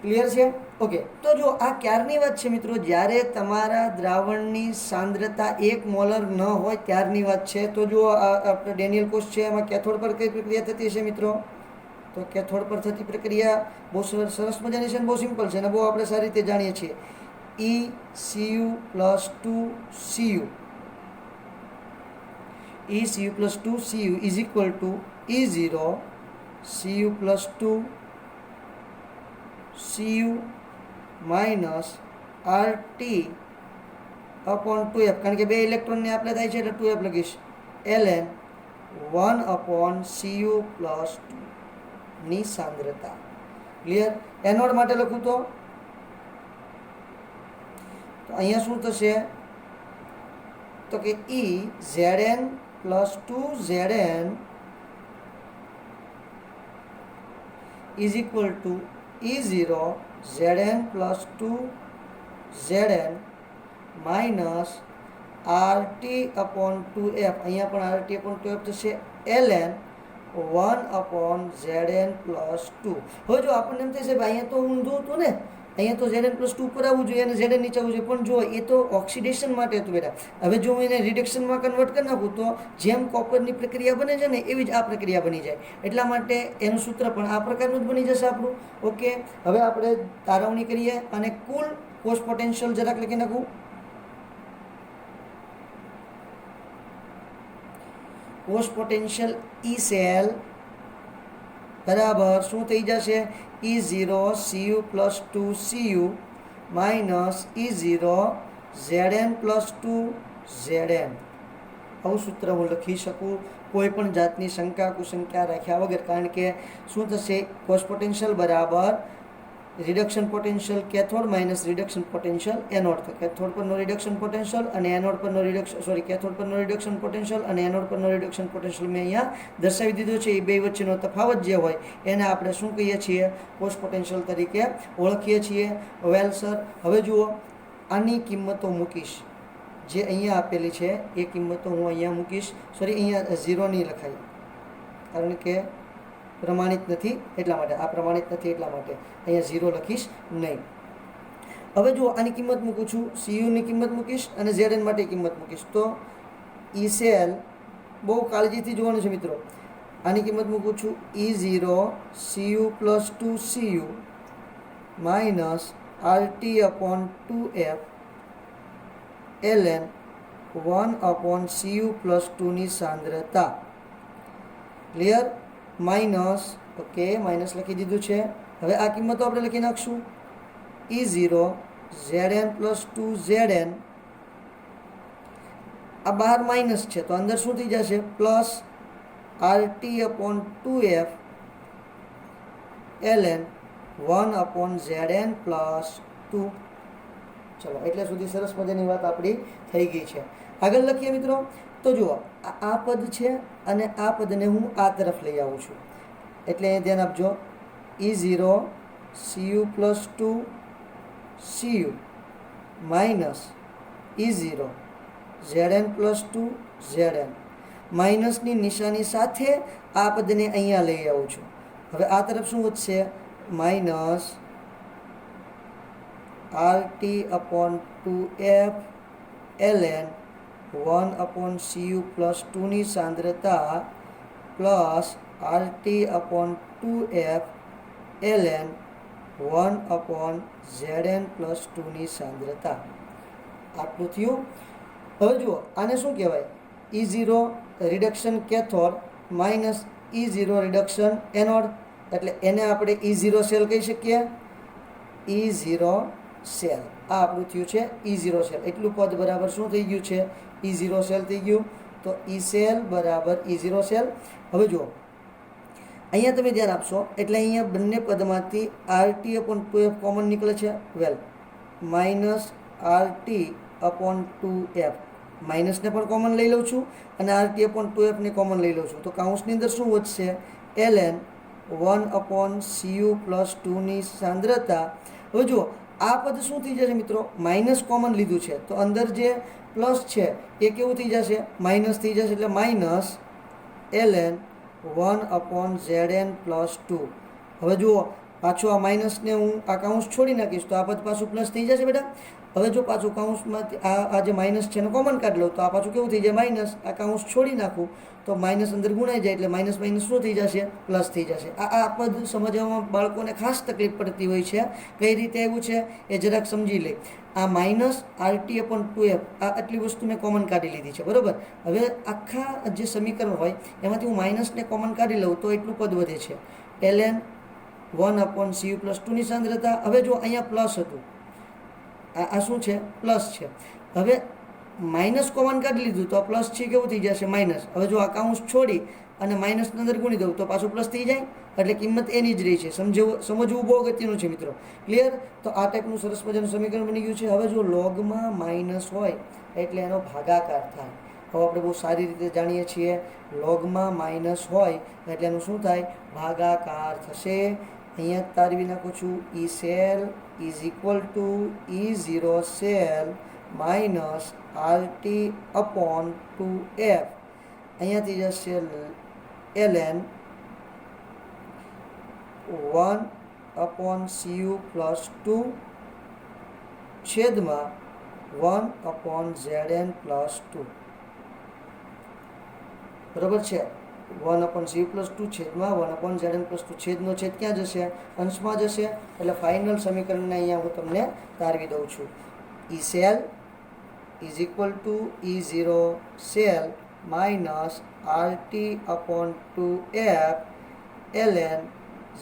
ક્લિયર છે? ઓકે. તો જો આ ક્યારની વાત છે મિત્રો? જ્યારે તમારા દ્રાવણની સાંદ્રતા 1 મોલર ન હોય ત્યારની વાત છે. તો જો આપણે ડેનિયલ કોષ છે, એમાં કેથોડ પર કઈ પ્રક્રિયા થતી છે મિત્રો? તો કેથોડ પર થતી પ્રક્રિયા બહુ સરસ મજાની છે, બહુ સિમ્પલ છે અને બહુ આપણે સારી રીતે જાણીએ છીએ. ECU+2Cu ECU+2Cu is equal to E0 Cu+2 Cu minus RT upon 2F. કારણ કે બે ઇલેક્ટ્રોનને આપણે થાય છે એટલે 2F લખીશ. ln 1/Cu+2 ની સાંદ્રતા. ક્લિયર? એનોડ માટે લખું તો અહીંયા શું થશે? તો કે Zn+2Zn is equal to E0 Zn+2Zn minus RT upon 2F. અહીંયા પણ RT અપોન 2F થશે. ln 1/Zn+2. હવે જો આપણને એમ થશે ભાઈ અહીંયા તો ઊંધું હતું ને, અહીંયા તો Zn+2 ઉપર આવવું જોઈએ અને Zn નીચે આવવું જોઈએ, પણ જો એ તો ઓક્સિડેશન માટે હતું બેટા. હવે જો હું એને રિડક્શનમાં કન્વર્ટ કરી નાખું તો જેમ કોપરની પ્રક્રિયા બને છે ને એવી જ આ પ્રક્રિયા બની જાય. એટલા માટે એનું સૂત્ર પણ આ પ્રકારનું જ બની જશે આપણું. ઓકે. હવે આપણે તારવણી કરીએ અને કુલ કોષ પોટેન્શિયલ જરાક લખી નાખું. કોષ પોટેન્શિયલ E સેલ બરાબર શું થઈ જશે? E0 Cu+2Cu minus E0 Zn+2Zn. આવું સૂત્ર હું લખી શકું કોઈ પણ જાતની શંકા કુશંકા રાખ્યા વગર. કારણ કે શું થશે? કોષ પોટેન્શિયલ બરાબર reduction potential cathode minus reduction potential anode. તો કેથોડ પરનો રિડક્શન પોટેન્શિયલ અને એનોડ પરનો કેથોડ પરનો રિડક્શન પોટેન્શિયલ અને એનોડ પરનો રિડક્શન પોટેન્શિયલ મેં અહીંયા દર્શાવી દીધો છે. એ બે વચ્ચેનો તફાવત જે હોય એને આપણે શું કહીએ છીએ? કોસ પોટેન્શિયલ તરીકે ઓળખીએ છીએ. વેલ સર, હવે જુઓ, આની કિંમતો મૂકીશ જે અહીંયા આપેલી છે એ કિંમતો હું અહીંયા મૂકીશ. સોરી, અહીંયા 0 નહીં લખાય કારણ કે પ્રમાણિત નથી એટલા માટે. આ પ્રમાણિત નથી એટલા માટે અહીંયા 0 લખીશ નહીં. હવે જુઓ, આની કિંમત મૂકું છું, CUની કિંમત મૂકીશ અને ZN માટે કિંમત મૂકીશ. તો E સેલ બહુ કાળજીથી જોવાનું છે મિત્રો. આની કિંમત મૂકું છું E0 CU + 2CU minus RT/2F ln 1/CU + 2 ની સાંદ્રતા. ક્લિયર? માઇનસ, ઓકે, માઇનસ લખી દીધું છે. હવે આ કિંમતો આપણે લખી નાખશું. E0 ZN + 2ZN, આ બહાર માઇનસ છે તો અંદર શું થઈ જશે? Plus RT/2F ln 1/ZN + 2. ચલો, એટલે સુધી સરસ મજાની વાત આપણી થઈ ગઈ છે. આગળ લખીએ મિત્રો. તો જુઓ, આ પદ છે અને આ પદને હું આ તરફ લઈ આવું છું એટલે ધ્યાન આપજો. E0 CU + 2CU minus E0 ZN + 2ZN. માઇનસની નિશાની સાથે આ પદને અહીંયા લઈ આવું છું. હવે આ તરફ શું વધશે? માઇનસ RT/2F ln 1/CU + 2 ની સાંદ્રતા પ્લસ RT/2F ln 1/ZN + 2 ની સાંદ્રતા. આટલું થયું. હવે જુઓ, આને શું કહેવાય? E0 reduction cathode minus E0 reduction anode. એટલે એને આપણે E0 સેલ કહી શકીએ. E0 સેલ, આ આપણું થયું છે E0 સેલ. એટલું પદ બરાબર શું થઈ ગયું છે? E0 સેલ થઈ ગયું. તો E સેલ બરાબર E0 સેલ. હવે જુઓ, અહીંયા તમે ધ્યાન આપશો એટલે અહીંયા બંને પદમાંથી RT/2F કોમન નીકળે છે. વેલ, માઇનસ RT/2F, માઇનસને પણ કોમન લઈ લઉં છું અને RT/2F ને કોમન લઈ લઉં છું. તો કાઉન્સની અંદર શું વધશે? ln 1/CU + 2 ની સાંદ્રતા. હવે જુઓ, આ પદ શું થઈ જશે મિત્રો? માઇનસ કોમન લીધું છે તો અંદર જે પ્લસ છે એ કેવું થઈ જશે? માઇનસ થઈ જશે. એટલે માઇનસ ln 1/ZN + 2. હવે જુઓ, પાછું આ માઇનસને હું આ કાઉન્સ છોડી નાખીશ તો આ પદ પાછું પ્લસ થઈ જશે બેટા. હવે જો પાછું કાઉન્સમાંથી આ જે માઇનસ છે એનો કોમન કાઢી લઉં તો આ પાછું કેવું થઈ જાય? માઇનસ. આ કાઉન્સ છોડી નાખું તો માઇનસ અંદર ગુણાઈ જાય એટલે માઇનસ માઇનસ શું થઈ જશે? પ્લસ થઈ જશે. આ પદ સમજવામાં બાળકોને ખાસ તકલીફ પડતી હોય છે. કઈ રીતે આવ્યું છે એ જરાક સમજી લે. આ માઇનસ RT/2F આ આટલી વસ્તુ મેં કોમન કાઢી લીધી છે, બરાબર. હવે આખા જે સમીકરણ હોય એમાંથી હું માઇનસને કોમન કાઢી લઉં તો એટલું પદ વધે છે. ln 1/CU + 2 ની સાંદ્રતા. હવે જો અહીંયા પ્લસ હતું, આ શું છે? પ્લસ છે. હવે માઇનસ કોમન કાઢી લીધું તો આ પ્લસ છે કેવું થઈ જશે? માઇનસ. હવે જો આ કાઉન્સ છોડી અને માઇનસ અંદર ગુણી દઉં તો પાછું પ્લસ થઈ જાય એટલે કિંમત એની જ રહી છે. સમજવું બહુ અગત્યનું છે મિત્રો. ક્લિયર? તો આ ટાઈપનું સરસ મજાનું સમીકરણ બની ગયું છે. હવે જો લોગમાં માઇનસ હોય એટલે એનો ભાગાકાર થાય. હવે આપણે બહુ સારી રીતે જાણીએ છીએ, લોગમાં માઇનસ હોય એટલે એનું શું થાય? ભાગાકાર થશે. અહીંયા તારવી નાખું છું. E cell = E0 cell minus RT/2F. અહીંયાથી જશે ln 1/CU + 2 છેદમાં 1/ZN + 2. બરાબર છે? 1/CU + 2 છેદમાં 1/ZN + 2. છેદનો છેદ ક્યાં જશે? અંશમાં જશે. એટલે ફાઇનલ સમીકરણને અહીંયા હું તમને તારવી દઉં છું. E cell = E0 cell minus RT/2F ln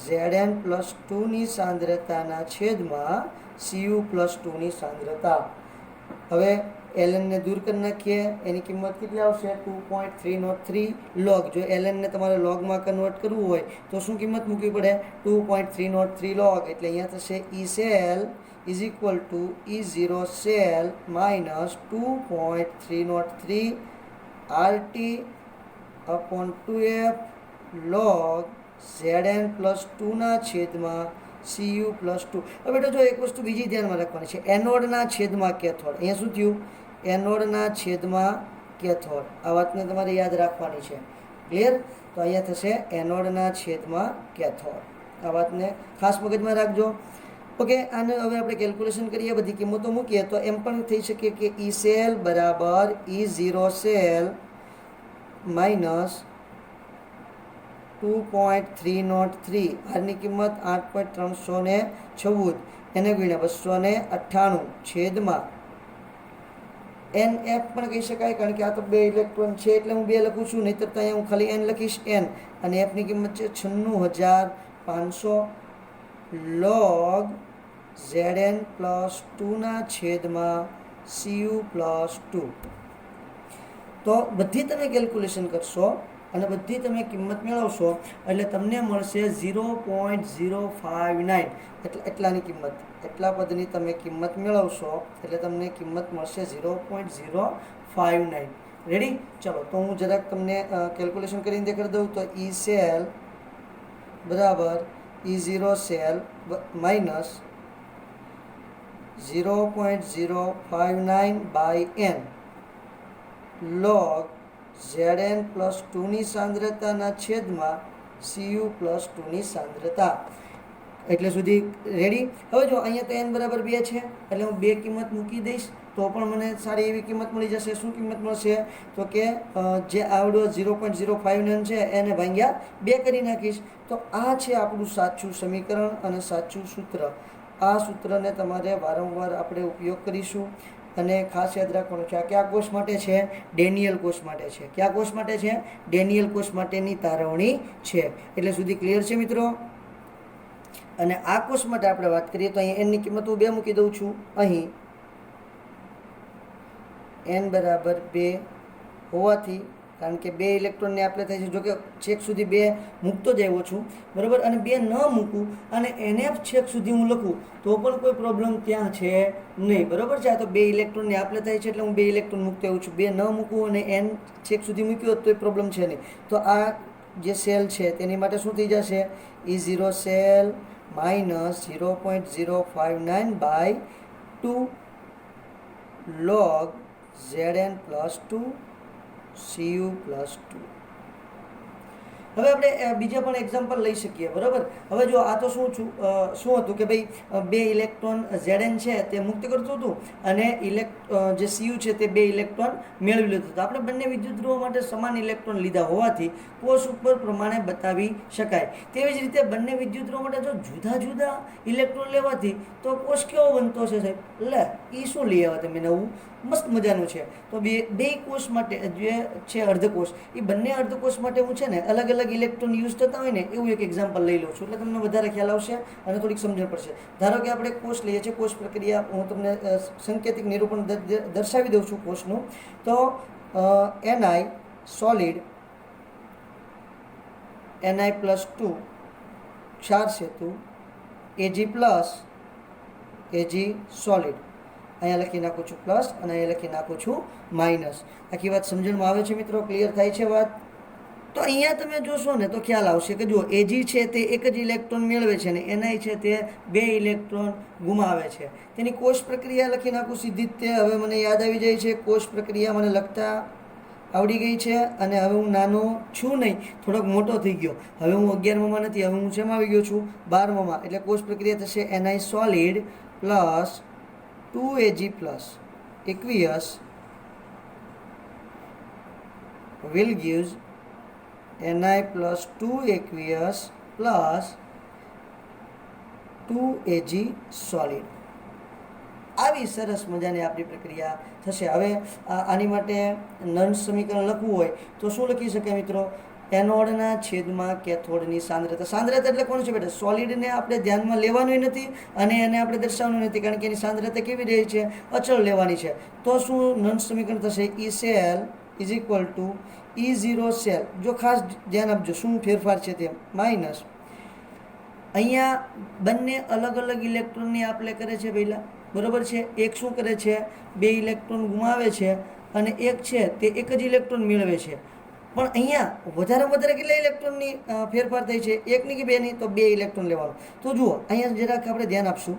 ZN + 2 ની સાંદ્રતાના છેદમાં CU + 2 ની સાંદ્રતા. હવે ln ને દૂર કરી નાખીએ, એની કિંમત કેટલી આવશે 2.303 log. જો ln ને તમારે લોગમાં કન્વર્ટ કરવું હોય તો શું કિંમત મૂકવી પડે 2.303 log. એટલે અહીંયા થશે E cell is equal to E0 cell minus 2.303 RT upon 2F log Zn plus 2 ના છેદમાં Cu plus 2. હવે બેટા જો એક વસ્તુ બીજી ધ્યાનમાં રાખવાની છે, એનોડના છેદમાં કેથોડ. અહીંયા શું થયું, એનોડના છેદમાં કેથોડ. આ વાતને તમારે યાદ રાખવાની છે. ક્લિયર? તો અહીંયા થશે એનોડના છેદમાં કેથોડ. આ વાતને ખાસ મગજમાં રાખજો. ઓકે, આને હવે આપણે કેલ્ક્યુલેશન કરીએ, બધી કિંમતો મૂકીએ તો એમ પણ થઈ શકે કે E સેલ બરાબર E0 સેલ માઇનસ 2.303. આરની કિંમત 8.314, એને ગુણ્યા 298 છેદમાં NF પણ કહી શકાય, કારણ કે આ તો 2 ઇલેક્ટ્રોન છે એટલે હું 2 લખું છું, નહીંતર તો અહીંયા હું ખાલી N લખીશ N. અને Fની કિંમત છે 96,500 log Zn plus 2 ના છેદમાં Cu plus 2. તો બધી તમે કેલ્ક્યુલેશન કરશો અને બધી તમે કિંમત મેળવશો એટલે તમને મળશે 0.059. એટલાની કિંમત, એટલા પદની તમે કિંમત મેળવશો એટલે તમને કિંમત મળશે 0.059. રેડી? ચલો તો હું જરાક તમને કેલ્ક્યુલેશન કરીને દેખાડી દઉં. તો E સેલ બરાબર E0 cell minus 0.059 by N log Zn plus 2 ની સાંદ્રતાના છેદમાં Cu plus 2 ની સાંદ્રતા. એટલે સુધી રેડી? હવે જો અહીંયા તો N બરાબર 2 છે એટલે હું 2 કિંમત મૂકી દઈશ તો પણ મને સારી એવી કિંમત મળી જશે. શું કિંમત મળશે? તો કે જે આવડો 0.059 છે એને ભાગ્યા 2 કરી નાખીશ. તો આ છે આપણું સાચું સમીકરણ અને સાચું સૂત્ર. આ સૂત્રને તમારે વારંવાર આપણે ઉપયોગ કરીશું. અને ખાસ યાદ રાખવાનું છે, આ કયા કોષ માટે છે? ડેનિયલ કોષ માટે છે. કયા કોષ માટે છે? ડેનિયલ કોષ માટેની તારવણી છે. એટલે સુધી ક્લિયર છે મિત્રો? અને આ કોષ માટે આપણે વાત કરીએ તો અહીં એનની કિંમત હું 2 મૂકી દઉં છું. અહીં n બરાબર 2 હોવાથી, કારણ કે 2 ઇલેક્ટ્રોનને આપણે થાય છે, જોકે છેક સુધી 2 મૂકતો જ આવ્યો છું, બરાબર. અને 2 ન મૂકું અને NF છેક સુધી હું લખું તો પણ કોઈ પ્રોબ્લેમ ત્યાં છે નહીં, બરાબર છે. આ તો 2 ઇલેક્ટ્રોનને આપણે થાય છે એટલે હું 2 ઇલેક્ટ્રોન મૂકતો આવ્યો છું. 2 ન મૂકું અને n છેક સુધી મૂક્યો તો એ પ્રોબ્લેમ છે નહીં. તો આ જે સેલ છે તેની માટે શું થઈ જશે? E0 cell minus 0.059 by 2 log Zn plus 2 Cu plus 2. હવે આપણે બીજા પણ એક્ઝામ્પલ લઈ શકીએ, બરાબર. હવે જો આ તો શું હતું કે ભાઈ 2 ઇલેક્ટ્રોન Zn છે તે મુક્ત કરતું હતું અને જે Cu છે તે 2 ઇલેક્ટ્રોન મેળવી લીધું હતું. આપણે બંને વિદ્યુત ધ્રુવો માટે સમાન ઇલેક્ટ્રોન લીધા હોવાથી કોષ ઉપર પ્રમાણે બતાવી શકાય. તેવી જ રીતે બંને વિદ્યુત ધ્રુવો માટે જો જુદા જુદા ઇલેક્ટ્રોન લેવાથી તો કોષ કેવો બનતો છે સાહેબ? લે એ શું લઈ આવ્યા તમે નવું? મસ્ત મજાનું છે. તો બે કોષ માટે જે છે અર્ધકોષ, એ બંને અર્ધકોષ માટે હું છે ને અલગ અલગ ઇલેક્ટ્રોન યુઝ થતા હોય ને એવું એક એક્ઝામ્પલ લઈ લઉં છું, એટલે તમને વધારે ખ્યાલ આવશે અને થોડીક સમજણ પડશે. ધારો કે આપણે કોષ લઈએ છીએ, કોષ પ્રક્રિયા હું તમને સંકેતિક નિરૂપણ દર્શાવી દઉં છું કોષનું. તો Ni સોલિડ, Ni પ્લસ 2 ક્ષાર સેતુ, Ag પ્લસ, Ag સોલિડ. અહીંયા લખી નાખું છું પ્લસ અને અહીંયા લખી નાખું છું માઇનસ. આખી વાત સમજણમાં આવે છે મિત્રો? ક્લિયર થાય છે વાત? તો અહીંયા તમે જોશો ને તો ખ્યાલ આવશે કે જો Ag છે તે એક જ ઇલેક્ટ્રોન મેળવે છે અને Ni છે તે 2 ઇલેક્ટ્રોન ગુમાવે છે. તેની કોષ પ્રક્રિયા લખી નાખું સીધી જ તે. હવે મને યાદ આવી જાય છે, કોષ પ્રક્રિયા મને લખતા આવડી ગઈ છે અને હવે હું નાનો છું નહીં, થોડોક મોટો થઈ ગયો. હવે હું 11માં નથી, હવે હું શેમાં આવી ગયો છું? 12માં. એટલે કોષ પ્રક્રિયા થશે Ni solid plus 2Ag plus aqueous will gives Ni plus 2 aqueous plus 2Ag solid. આવી સરસ મજાની આપણી પ્રક્રિયા થશે. હવે આની માટે નંદ સમીકરણ લખવું હોય તો શું લખી શકાય મિત્રો? એનોડના છેદમાં કેથોડની સાંદ્રતા. સાંદ્રતા એટલે કોણ છે બેટા? સોલિડને આપણે ધ્યાનમાં લેવાનું નથી અને એને આપણે દર્શાવવાનું નથી, કારણ કે એની સાંદ્રતા કેવી રહી છે? અચળ લેવાની છે. તો શું નન સમીકરણ થશે? E cell is equal to E0 cell. જો ખાસ ધ્યાન આપજો શું ફેરફાર છે તે, માઇનસ અહીંયા બંને અલગ અલગ ઇલેક્ટ્રોનની આપલે કરે છે પહેલાં, બરાબર છે. એક શું કરે છે? 2 ઇલેક્ટ્રોન ગુમાવે છે અને એક છે તે એક જ ઇલેક્ટ્રોન મેળવે છે. પણ અહીંયા વધારે કેટલા ઇલેક્ટ્રોનની ફેરફાર થઈ છે? એકની કે બેની? તો 2 ઇલેક્ટ્રોન લેવાનું. તો જુઓ અહીંયા જરાક આપણે ધ્યાન આપશું.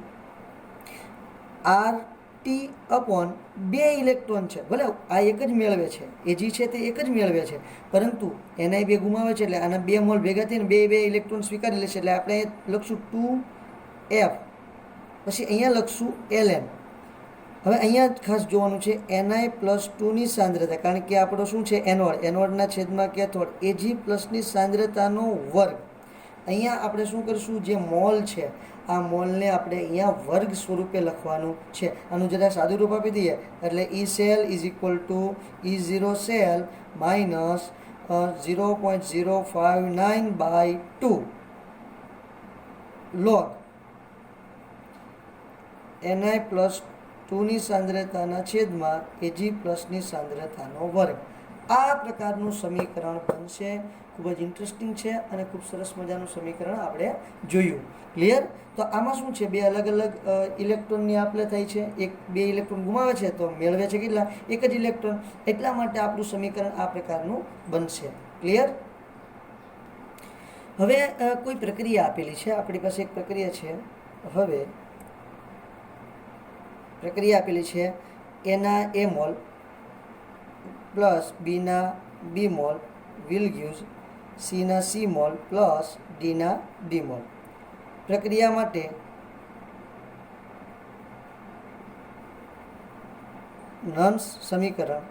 RT અપોન 2 ઇલેક્ટ્રોન છે, ભલે આ એક જ મેળવે છે, એ જે છે તે એક જ મેળવે છે, પરંતુ એના 2 ગુમાવે છે એટલે આના 2 મોલ ભેગા થઈને 2 ઇલેક્ટ્રોન સ્વીકારી લેશે. એટલે આપણે લખશું 2F, પછી અહીંયા લખશું Ln. હવે અહીંયા ખાસ જોવાનું છે Ni+2ની સાંદ્રતા, કારણ કે આપણો શું છે? એનોડ. એનોડના છેદમાં કેથોડ, Ag+ની સાંદ્રતાનો વર્ગ. અહીંયા આપણે શું કરીશું? જે મોલ છે આ મોલને આપણે અહીંયા વર્ગ સ્વરૂપે લખવાનું છે. આનું જરા સાદું રૂપ આપી દઈએ એટલે E cell is equal to E0 cell minus 0.059/2 log Ni+2ની સાંદ્રતાના છેદમાં Ag+ની સાંદ્રતાનો વર્ગ. આ પ્રકારનું સમીકરણ બનશે. ખૂબ જ ઇન્ટરેસ્ટિંગ છે અને ખૂબ સરસ મજાનું સમીકરણ આપણે જોયું. ક્લિયર? તો આમાં શું છે? 2 અલગ અલગ ઇલેક્ટ્રોનની આપલે થાય છે. 2 ઇલેક્ટ્રોન ગુમાવે છે તો મેળવે છે કેટલા? એક જ ઇલેક્ટ્રોન. એટલા માટે આપણું સમીકરણ આ પ્રકારનું બનશે. ક્લિયર? હવે કોઈ પ્રક્રિયા આપેલી છે, આપણી પાસે એક પ્રક્રિયા છે. હવે પ્રક્રિયા આપેલી છે એના A મોલ પ્લસ બીના B મોલ વિલ gives Cના C મોલ પ્લસ Dના D મોલ. પ્રક્રિયા માટે નન્સ સમીકરણ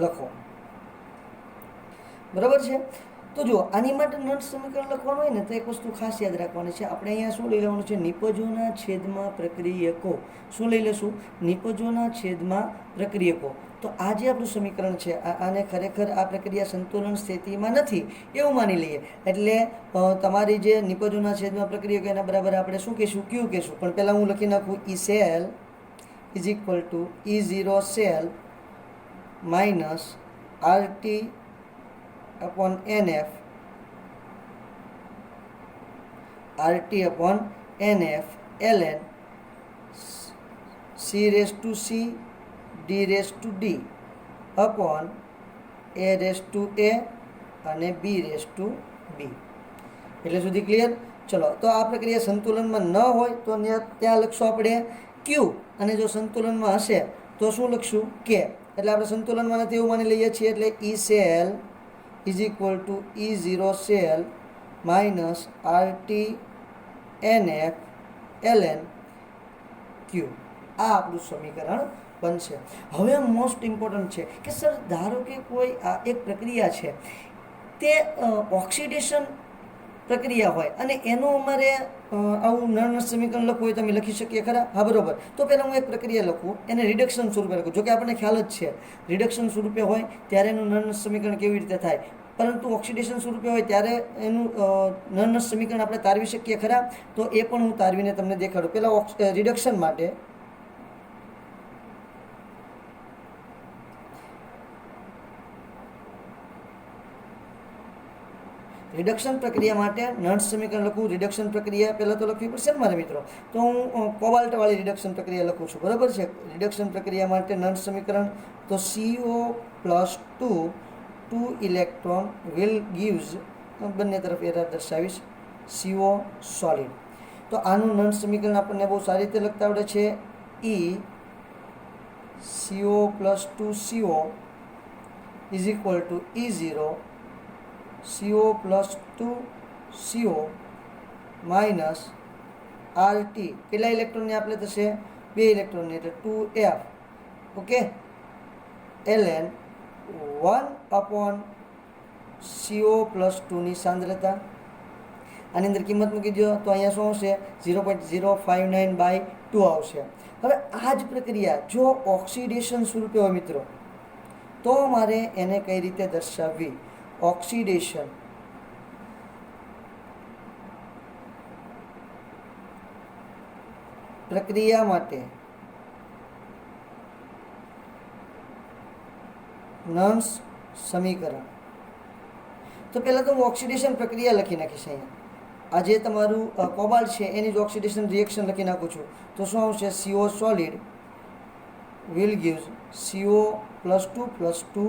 લખો. બરાબર છે? તો જો આની માટે નન્સ સમીકરણ લખવાનું હોય ને તો એક વસ્તુ ખાસ યાદ રાખવાની છે. આપણે અહીંયા શું લઈ લેવાનું છે? નિપજોના છેદમાં પ્રક્રિયકો. શું લઈ લેશું? નિપજોના છેદમાં પ્રક્રિયકો. તો આ જે આપણું સમીકરણ છે આને ખરેખર આ પ્રક્રિયા સંતુલન સ્થિતિમાં નથી એવું માની લઈએ. એટલે તમારી જે નિપજોના છેદમાં પ્રક્રિયકો એના બરાબર આપણે શું કહીશું? Q કહીશું. પણ પહેલાં હું લખી નાખું E cell is equal to E0 cell minus RT upon NF, RT upon NF ln C raised to C, D raised to D upon A raised to A અને B raised to B. એટલે સુધી ક્લિયર? ચલો, તો આ પ્રક્રિયા સંતુલનમાં ન હોય તો ત્યાં લખશું આપણે Q, અને જો સંતુલનમાં હશે તો શું લખશું? K. એટલે આપણે સંતુલનમાં નથી એવું માની લઈએ છીએ. એટલે E cell is equal to E0 cell minus RT NF ln Q. આ આપણું સમીકરણ બનશે. હવે મોસ્ટ ઇમ્પોર્ટન્ટ છે કે સર ધારો કે કોઈ આ એક પ્રક્રિયા છે તે ઓક્સિડેશન પ્રક્રિયા હોય અને એનું અમારે આવું નળ સમીકરણ લખવું હોય તો અમે લખી શકીએ ખરા? હા, બરાબર. તો પહેલાં હું એક પ્રક્રિયા લખું, એને રિડક્શન સ્વરૂપે લખું. જોકે આપણને ખ્યાલ જ છે રિડક્શન સ્વરૂપે હોય ત્યારે એનું નળ સમીકરણ કેવી રીતે થાય, પરંતુ ઓક્સિડેશન સ્વરૂપે હોય ત્યારે એનું નળ સમીકરણ આપણે તારવી શકીએ ખરા? તો એ પણ હું તારવીને તમને દેખાડું. પહેલાં રિડક્શન માટે રિડક્શન પ્રક્રિયા માટે નળ સમીકરણ લખું. રિડક્શન પ્રક્રિયા પહેલાં તો લખવી પડશે ને મારા મિત્રો. તો હું કોબાલ્ટવાળી રિડક્શન પ્રક્રિયા લખું છું, બરાબર છે. રિડક્શન પ્રક્રિયા માટે નળ સમીકરણ તો CO+2 2 ઇલેક્ટ્રોન વિલ gives, બંને તરફ એરર દર્શાવીશ, CO સોલિડ. તો આનું નળ સમીકરણ આપણને બહુ સારી રીતે લખતા આવડે છે. E CO+2CO is equal to E0 CO+2CO minus RT. કેટલા ઇલેક્ટ્રોનની આપણે થશે? 2 ઇલેક્ટ્રોનની, એટલે 2F. ઓકે, ln 1/CO+2ની સાંદ્રતા. આની અંદર કિંમત મૂકી દો તો અહીંયા શું આવશે? 0.059/2 આવશે. હવે આ જ પ્રક્રિયા જો ઓક્સિડેશન સ્વરૂપે હોય મિત્રો, તો મારે એને કઈ રીતે દર્શાવવી? ઓક્સિડેશન પ્રક્રિયા માટે નન્સ સમીકરણ. તો પહેલાં તો હું ઓક્સિડેશન પ્રક્રિયા લખી નાખીશ. અહીંયા આ જે તમારું કોબાલ્ટ છે એની જ ઓક્સિડેશન રિએક્શન લખી નાખું છું. તો શું આવશે? CO solid will gives CO+2+2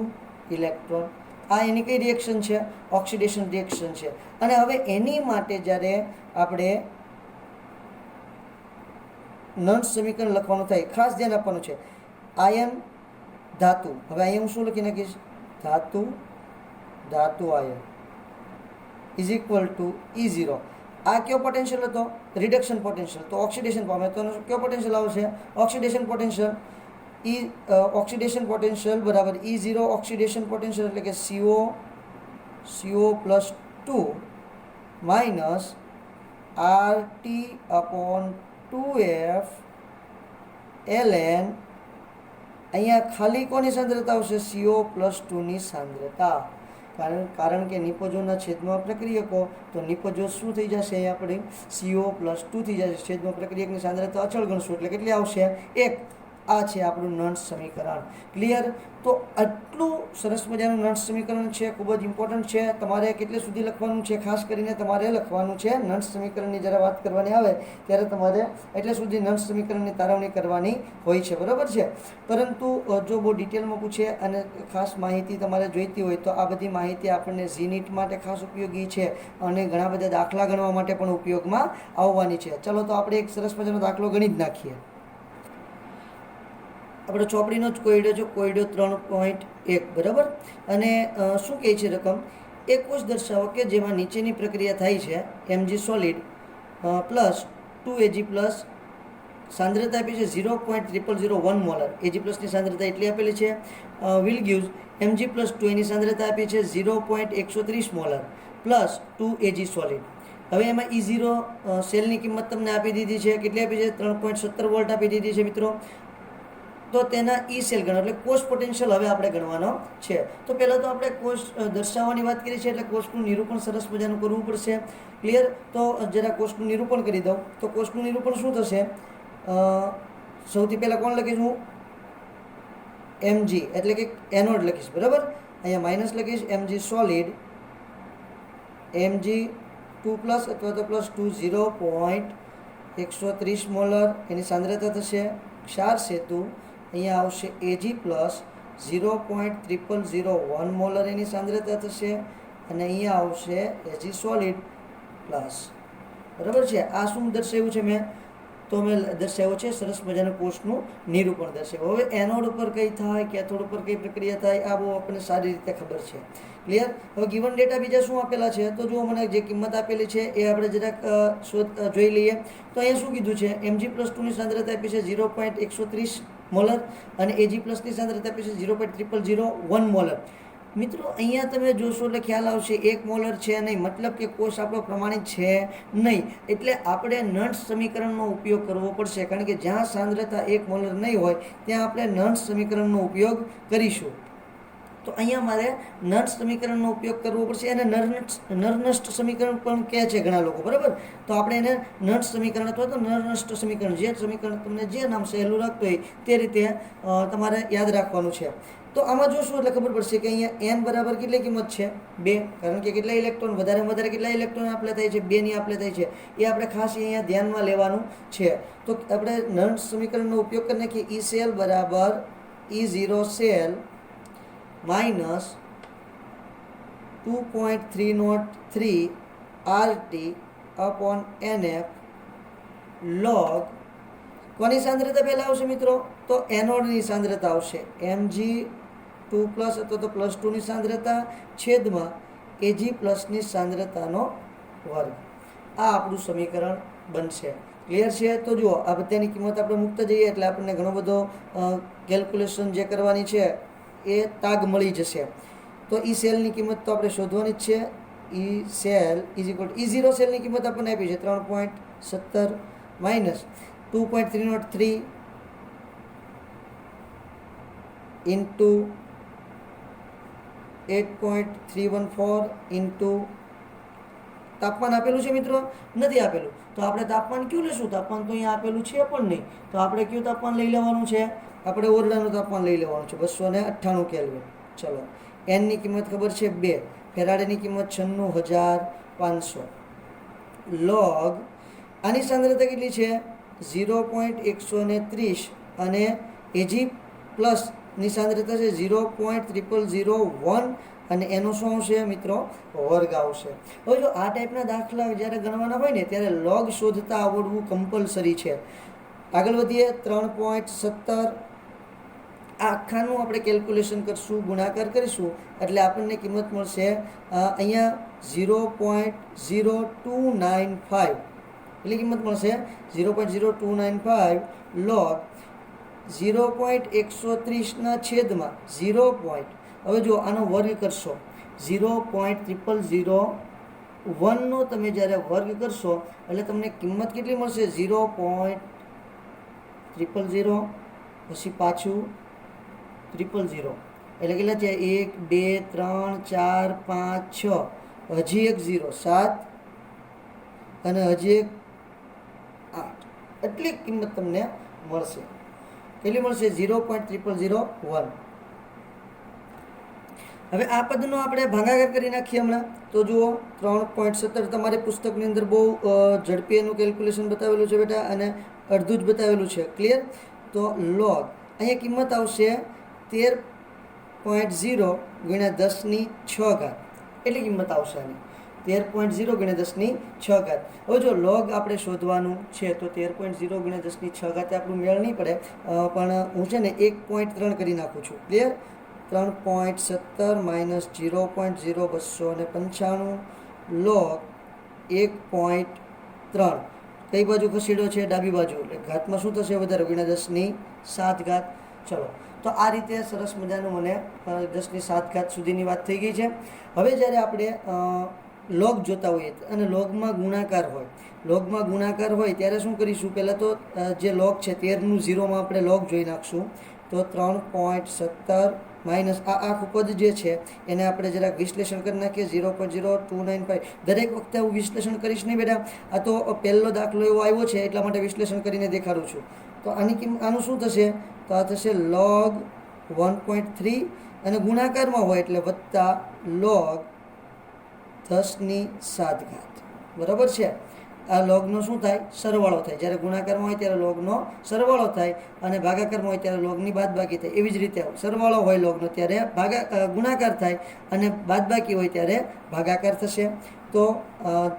electron. આ એની કઈ રિએક્શન છે? ઓક્સિડેશન રિએક્શન છે. અને હવે એની માટે જ્યારે આપણે નન્સ સમીકરણ લખવાનું થાય, ખાસ ધ્યાન આપવાનું છે. આયન ધાતુ, હવે અહીંયા હું શું લખી નાખીશ? ધાતુ ion is equal to E0. આ કયો પોટેન્શિયલ હતો? Reduction potential. તો ઓક્સિડેશન પામે તો કયો પોટેન્શિયલ આવશે? Oxidation potential. ઓક્સિડેશન પોટેન્શિયલ બરાબર E0 ઓક્સિડેશન પોટેન્શિયલ એટલે કે CO+2 માઇનસ RT/2F ln. અહીંયા ખાલી કોની સાંદ્રતા આવશે? CO+2ની સાંદ્રતા. કારણ કે નિપજોના છેદમાં પ્રક્રિયકો, તો નિપજો શું થઈ જશે? અહીંયા આપણે CO+2 થઈ જશે. છેદમાં પ્રક્રિયકની સાંદ્રતા અચળ ગણશું એટલે કેટલી આવશે? 1. આ છે આપણું નન્સ સમીકરણ. ક્લિયર? તો આટલું સરસ મજાનું નન્સ સમીકરણ છે, ખૂબ જ ઇમ્પોર્ટન્ટ છે. તમારે કેટલે સુધી લખવાનું છે? ખાસ કરીને તમારે લખવાનું છે નન્સ સમીકરણની જ્યારે વાત કરવાની આવે ત્યારે તમારે એટલે સુધી નન્સ સમીકરણની તારવણી કરવાની હોય છે, બરાબર છે. પરંતુ જો બહુ ડિટેલમાં પૂછે અને ખાસ માહિતી તમારે જોઈતી હોય તો આ બધી માહિતી આપણને ઝીનીટ માટે ખાસ ઉપયોગી છે અને ઘણા બધા દાખલા ગણવા માટે પણ ઉપયોગમાં આવવાની છે. ચલો તો આપણે એક સરસ મજાનો દાખલો ગણી જ નાખીએ. આપણે ચોપડીનો જ કોયડો છે, કોયડો 3.1, બરાબર. અને શું કહે છે રકમ? એક કોષ દર્શાવો કે જેમાં નીચેની પ્રક્રિયા થાય છે. Mg solid plus 2Ag plus સાંદ્રતા આપી છે 0.0001 મોલર. Ag પ્લસની સાંદ્રતા એટલી આપેલી છે. વિલ ગીવ્સ Mg+2 એની સાંદ્રતા આપી છે 0.130 મોલર પ્લસ 2Ag સોલિડ. હવે એમાં E0 સેલની કિંમત તમને આપી દીધી છે. કેટલી આપી છે? 3.17 વોલ્ટ આપી દીધી છે મિત્રો. તો તેના E સેલ ગણો એટલે કોષ પોટેન્શિયલ હવે આપણે ગણવાનો છે. તો પહેલાં તો આપણે કોષ દર્શાવવાની વાત કરી છે એટલે કોષનું નિરૂપણ સરસ મજાનું કરવું પડશે. ક્લિયર? તો જરા કોષનું નિરૂપણ કરી દઉં. તો કોષનું નિરૂપણ શું થશે? સૌથી પહેલાં કોણ લખીશ હું? Mg એટલે કે એનોડ લખીશ, બરાબર. અહીંયા માઇનસ લખીશ. Mg સોલિડ Mg2+ અથવા તો +2 0.130 મોલર એની સાંદ્રતા થશે. ક્ષાર સેતુ અહીંયા આવશે Ag પ્લસ 0.0001 મોલર એની સાંદ્રતા થશે. અને અહીંયા આવશે Ag સોલિડ પ્લસ, બરાબર છે. આ શું દર્શાવ્યું છે મેં? તો મેં દર્શાવ્યું છે સરસ મજાનું કોષનું નિરૂપણ દર્શાવ્યું. હવે એનોડ ઉપર કઈ થાય, કેથોડ ઉપર કઈ પ્રક્રિયા થાય, આ બહુ આપણને સારી રીતે ખબર છે. ક્લિયર? હવે ગિવન ડેટા બીજા શું આપેલા છે? તો જો મને જે કિંમત આપેલી છે એ આપણે જરાક જોઈ લઈએ. તો અહીંયા શું કીધું છે? Mg+2ની સાંદ્રતા આપી છે 0.130 મોલર અને Ag+ની સાંદ્રતા આપી છે 0.0001 મોલર. મિત્રો અહીંયા તમે જોશો એટલે ખ્યાલ આવશે 1 મોલર છે નહીં, મતલબ કે કોષ આપણો પ્રમાણિત છે નહીં. એટલે આપણે નન્સ સમીકરણનો ઉપયોગ કરવો પડશે, કારણ કે જ્યાં સાંદ્રતા 1 મોલર નહીં હોય ત્યાં આપણે નન્સ સમીકરણનો ઉપયોગ કરીશું. તો અહીંયા મારે નન્સ સમીકરણનો ઉપયોગ કરવો પડશે. એને નરનષ્ટ સમીકરણ પણ કહે છે ઘણા લોકો, બરાબર. તો આપણે એને નન્સ સમીકરણ અથવા તો નરનષ્ટ સમીકરણ, જે સમીકરણ તમને જે નામ સહેલું લાગતું હોય તે રીતે તમારે યાદ રાખવાનું છે. તો આમાં જોશું એટલે ખબર પડશે કે અહીંયા n બરાબર કેટલી કિંમત છે? 2. કારણ કે કેટલા ઇલેક્ટ્રોન વધારેમાં વધારે કેટલા ઇલેક્ટ્રોન આપણે થાય છે? 2ની આપણે થાય છે. એ આપણે ખાસ અહીંયા ધ્યાનમાં લેવાનું છે. તો આપણે નન્સ સમીકરણનો ઉપયોગ કરીને કે E સેલ બરાબર E0 cell minus 2.303 RT/NF log કોની સાંદ્રતા પહેલાં આવશે મિત્રો? તો એનોડની સાંદ્રતા આવશે. Mg2+ અથવા તો +2ની સાંદ્રતા છેદમાં Ag+ની સાંદ્રતાનો વર્ગ. આ આપણું સમીકરણ બનશે. ક્લિયર છે? તો જુઓ, આ બધાની કિંમત આપણે મૂકતા જઈએ એટલે આપણને ઘણો બધો કેલ્ક્યુલેશન જે કરવાની છે એ તાગ મળી જશે. તો E સેલની કિંમત તો આપણે શોધવાની જ છે. E સેલ E0 સેલની કિંમત આપણને આપી છે 3.17 માઇનસ 2.303 ઇન્ટુ 8.314 ઇન્ટુ તાપમાન આપેલું છે મિત્રો, નથી આપેલું તો આપણે તાપમાન કયું લેશું? તાપમાન તો અહીંયા આપેલું છે પણ નહીં, તો આપણે કયું તાપમાન લઈ લેવાનું છે? આપણે ઓરડાનું તાપમાન લઈ લેવાનું છે 298 કેલ્વિન. ચલો, એનની કિંમત ખબર છે 2, ફેરાડેની કિંમત 96,500. લોગ આની સાંદ્રતા કેટલી છે? 0.130 અને એજી પ્લસની સાંદ્રતા છે 0.0001 અને એનો શું આવશે મિત્રો? વર્ગ આવશે. હવે જો આ ટાઈપના દાખલા જ્યારે ગણવાના હોય ને ત્યારે લોગ શોધતા આવડવું કમ્પલસરી છે. આગળ વધીએ. 3.17 આખાનું આપણે કેલ્ક્યુલેશન કરશું, ગુણાકાર કરીશું એટલે આપણને કિંમત મળશે અહીંયા 0.0295 એટલી કિંમત મળશે 0.0295 લોગ 0.130ના છેદમાં 0. હવે જો આનો વર્ગ કરશો 0.0001નો તમે જ્યારે વર્ગ કરશો એટલે તમને કિંમત કેટલી મળશે? 0.000 પછી પાછું 000 એટલે કેટલા છે? 1 2 3 4 5 6 હજી એક 0 7 અને હજી એક 8 એટલી કિંમત તમને મળશે. કેટલી મળશે? 0.0001. હવે આ પદનો આપણે ભાગાકાર કરી નાખીએ હમણાં. તો જુઓ 3.17 તમારી પુસ્તકની અંદર બહુ ઝડપી એનું કેલ્ક્યુલેશન બતાવેલું છે બેટા અને અડધું જ બતાવેલું છે. ક્લિયર? તો લોગ અહીંયા કિંમત આવશે 13.0 ગુણ્યા 10⁶ એટલી કિંમત આવશે આની. 13.0 ગુણ્યા 10⁶. હવે જો લોગ આપણે શોધવાનું છે તો 13.0 ગુણ્યા 10⁶ આપણું મેળ નહીં પડે, પણ હું છે ને 1.3 કરી નાખું છું. ક્લિયર? 3.17 માઇનસ 0.0295 લોગ 1.3 કઈ બાજુ ખસેડ્યો છે? ડાબી બાજુ. એટલે ઘાતમાં શું થશે? વધારે ગુણ્યા 10�7. ચલો, તો આ રીતે સરસ મજાનું મને 10�7 સુધીની વાત થઈ ગઈ છે. હવે જ્યારે આપણે લોગ જોતા હોઈએ અને લોગમાં ગુણાકાર હોય ત્યારે શું કરીશું? પહેલાં તો જે લોગ છે 13નું 0માં આપણે લોગ જોઈ નાખશું. તો 3.17 માઇનસ આ આખું પદ જે છે એને આપણે જરાક વિશ્લેષણ કરી નાખીએ. 0.0295. દરેક વખતે હું વિશ્લેષણ કરીશ નહીં બેટા, આ તો પહેલો દાખલો એવો આવ્યો છે એટલા માટે વિશ્લેષણ કરીને દેખાડું છું. તો આનું શું થશે? તો આ થશે લોગ 1.3 અને ગુણાકારમાં હોય એટલે વત્તા લોગ 10�7. બરાબર છે? આ લોગનો શું થાય? સરવાળો થાય. જ્યારે ગુણાકારમાં હોય ત્યારે લોગનો સરવાળો થાય અને ભાગાકારમાં હોય ત્યારે લોગની બાદબાકી થાય. એવી જ રીતે સરવાળો હોય લોગનો ત્યારે ગુણાકાર થાય અને બાદબાકી હોય ત્યારે ભાગાકાર થશે. તો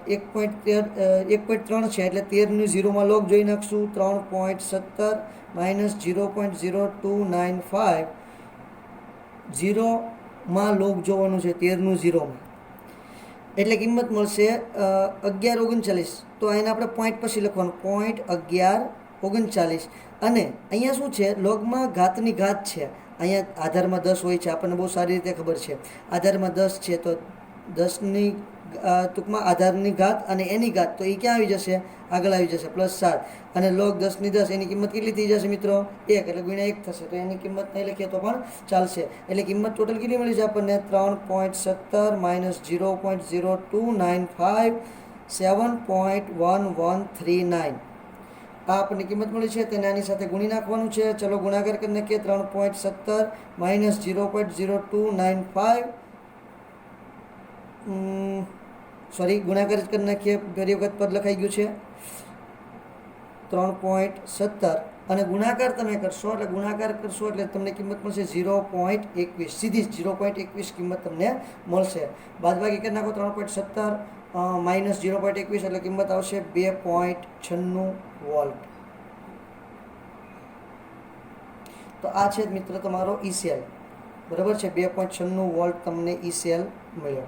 1.3 છે એટલે 13નું 0માં લોગ જોઈ નાખશું. 3.17 માઇનસ 0.0295 0માં લોગ જોવાનું છે 13નું 0માં એટલે કિંમત મળશે 1139. તો એને આપણે પોઈન્ટ પછી લખવાનું 0.1139. અને અહીંયા શું છે? લોગમાં ઘાતની ઘાત છે. અહીંયા આધારમાં 10 હોય છે, આપણને બહુ સારી રીતે ખબર છે. આધારમાં 10 છે તો 10ની ટૂંકમાં આધારની ઘાત અને એની ઘાત, તો એ ક્યાં આવી જશે? આગળ આવી જશે +7 અને લોગ 10⁻10 એની કિંમત કેટલી થઈ જશે મિત્રો? 1 એટલે ગુણ્યા 1 થશે. તો એની કિંમત નહીં લખીએ તો પણ ચાલશે. એટલે કિંમત ટોટલ કેટલી મળી છે આપણને? 3.17 માઇનસ 0.0295 7.1139 આ આપણને કિંમત મળી છે. તેને આની સાથે ગુણી નાખવાનું છે. ચલો ગુણાકાર કરી નાખીએ. 3.17 માઇનસ 0.0295 ગુણાકાર કરી નાખીએ. ફરી વખત પદ લખાઈ ગયું છે 3.17 અને ગુણાકાર તમે કરશો એટલે તમને કિંમત મળશે 0.21. સીધી જ 0.21 કિંમત તમને મળશે. બાદબાકી કરી નાખો 3.17 માઇનસ 0.21 એટલે કિંમત આવશે 2.96 વોલ્ટ. તો આ છે મિત્ર તમારો ઈસેલ. બરાબર છે? 2.96 વોલ્ટ તમને ઈસેલ મળ્યો.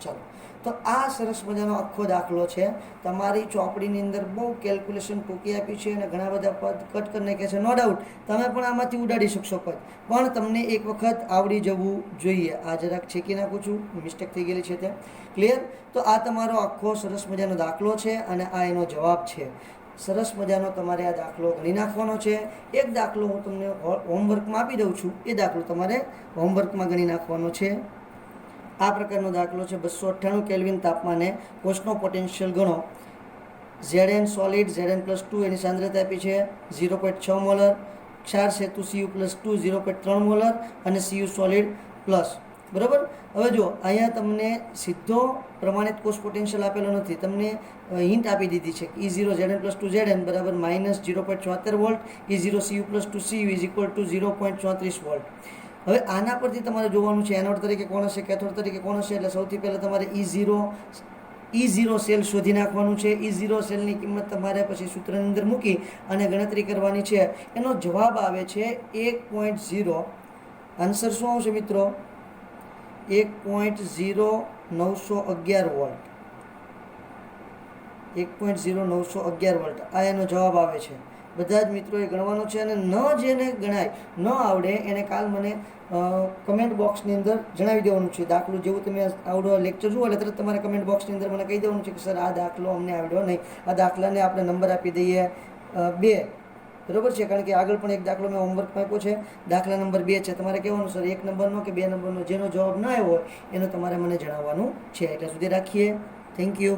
ચાલો, તો આ સરસ મજાનો આખો દાખલો છે. તમારી ચોપડીની અંદર બહુ કેલ્ક્યુલેશન ટૂંકી આપી છે અને ઘણા બધા પદ કટ કરી નાખ્યા છે. નો ડાઉટ તમે પણ આમાંથી ઉડાડી શકશો પદ, પણ તમને એક વખત આવડી જવું જોઈએ. આ જરાક છેકી નાખું છું, મિસ્ટેક થઈ ગયેલી છે તે. ક્લિયર? તો આ તમારો આખો સરસ મજાનો દાખલો છે અને આ એનો જવાબ છે. સરસ મજાનો તમારે આ દાખલો ગણી નાખવાનો છે. એક દાખલો હું તમને હોમવર્કમાં આપી દઉં છું, એ દાખલો તમારે હોમવર્કમાં ગણી નાખવાનો છે. આ પ્રકારનો દાખલો છે. 298 કેલ્વિન તાપમાને કોષનો પોટેન્શિયલ ગણો. Zn સોલિડ, Zn+2 એની સાંદ્રતા આપી છે 0.6 મોલર, ક્ષાર સેતુ Cu+2 0.3 મોલર અને Cu સોલિડ પ્લસ. બરાબર. હવે જો અહીંયા તમને સીધો પ્રમાણિત કોષ પોટેન્શિયલ આપેલો નથી, તમને હિન્ટ આપી દીધી છે કે E0 Zn+2 Zn બરાબર -0.74 volt, E0 Cu+2 Cu = 0.34 volt. હવે આના પરથી તમારે જોવાનું છે એનોડ તરીકે કોણ હશે, કેથોડ તરીકે કોણ હશે. એટલે સૌથી પહેલાં તમારે E0 સેલ શોધી નાખવાનું છે. E0 સેલની કિંમત તમારે પછી સૂત્રની અંદર મૂકી અને ગણતરી કરવાની છે. એનો જવાબ આવે છે 1.0. આન્સર શું આવશે મિત્રો? 1.0911 વોલ્ટ. 1.0911 વોલ્ટ આ એનો જવાબ આવે છે. બધા જ મિત્રોએ ગણવાનું છે. અને જેને ગણાય ન આવડે એને કાલ મને કમેન્ટ બોક્સની અંદર જણાવી દેવાનું છે. દાખલો જેવું તમે આવડો લેક્ચર જુઓ એટલે તરત તમારે કમેન્ટ બોક્સની અંદર મને કહી દેવાનું છે કે સર આ દાખલો અમને આવડ્યો નહીં. આ દાખલાને આપણે નંબર આપી દઈએ 2. બરાબર છે. કારણ કે આગળ પણ એક દાખલો મેં હોમવર્કમાં આપ્યો છે, દાખલા નંબર 2 છે. તમારે કહેવાનું સર 1 નંબરનો કે 2 નંબરનો જેનો જવાબ ન આવ્યો હોય એનો તમારે મને જણાવવાનું છે. એટલે સુધી રાખીએ. Thank you.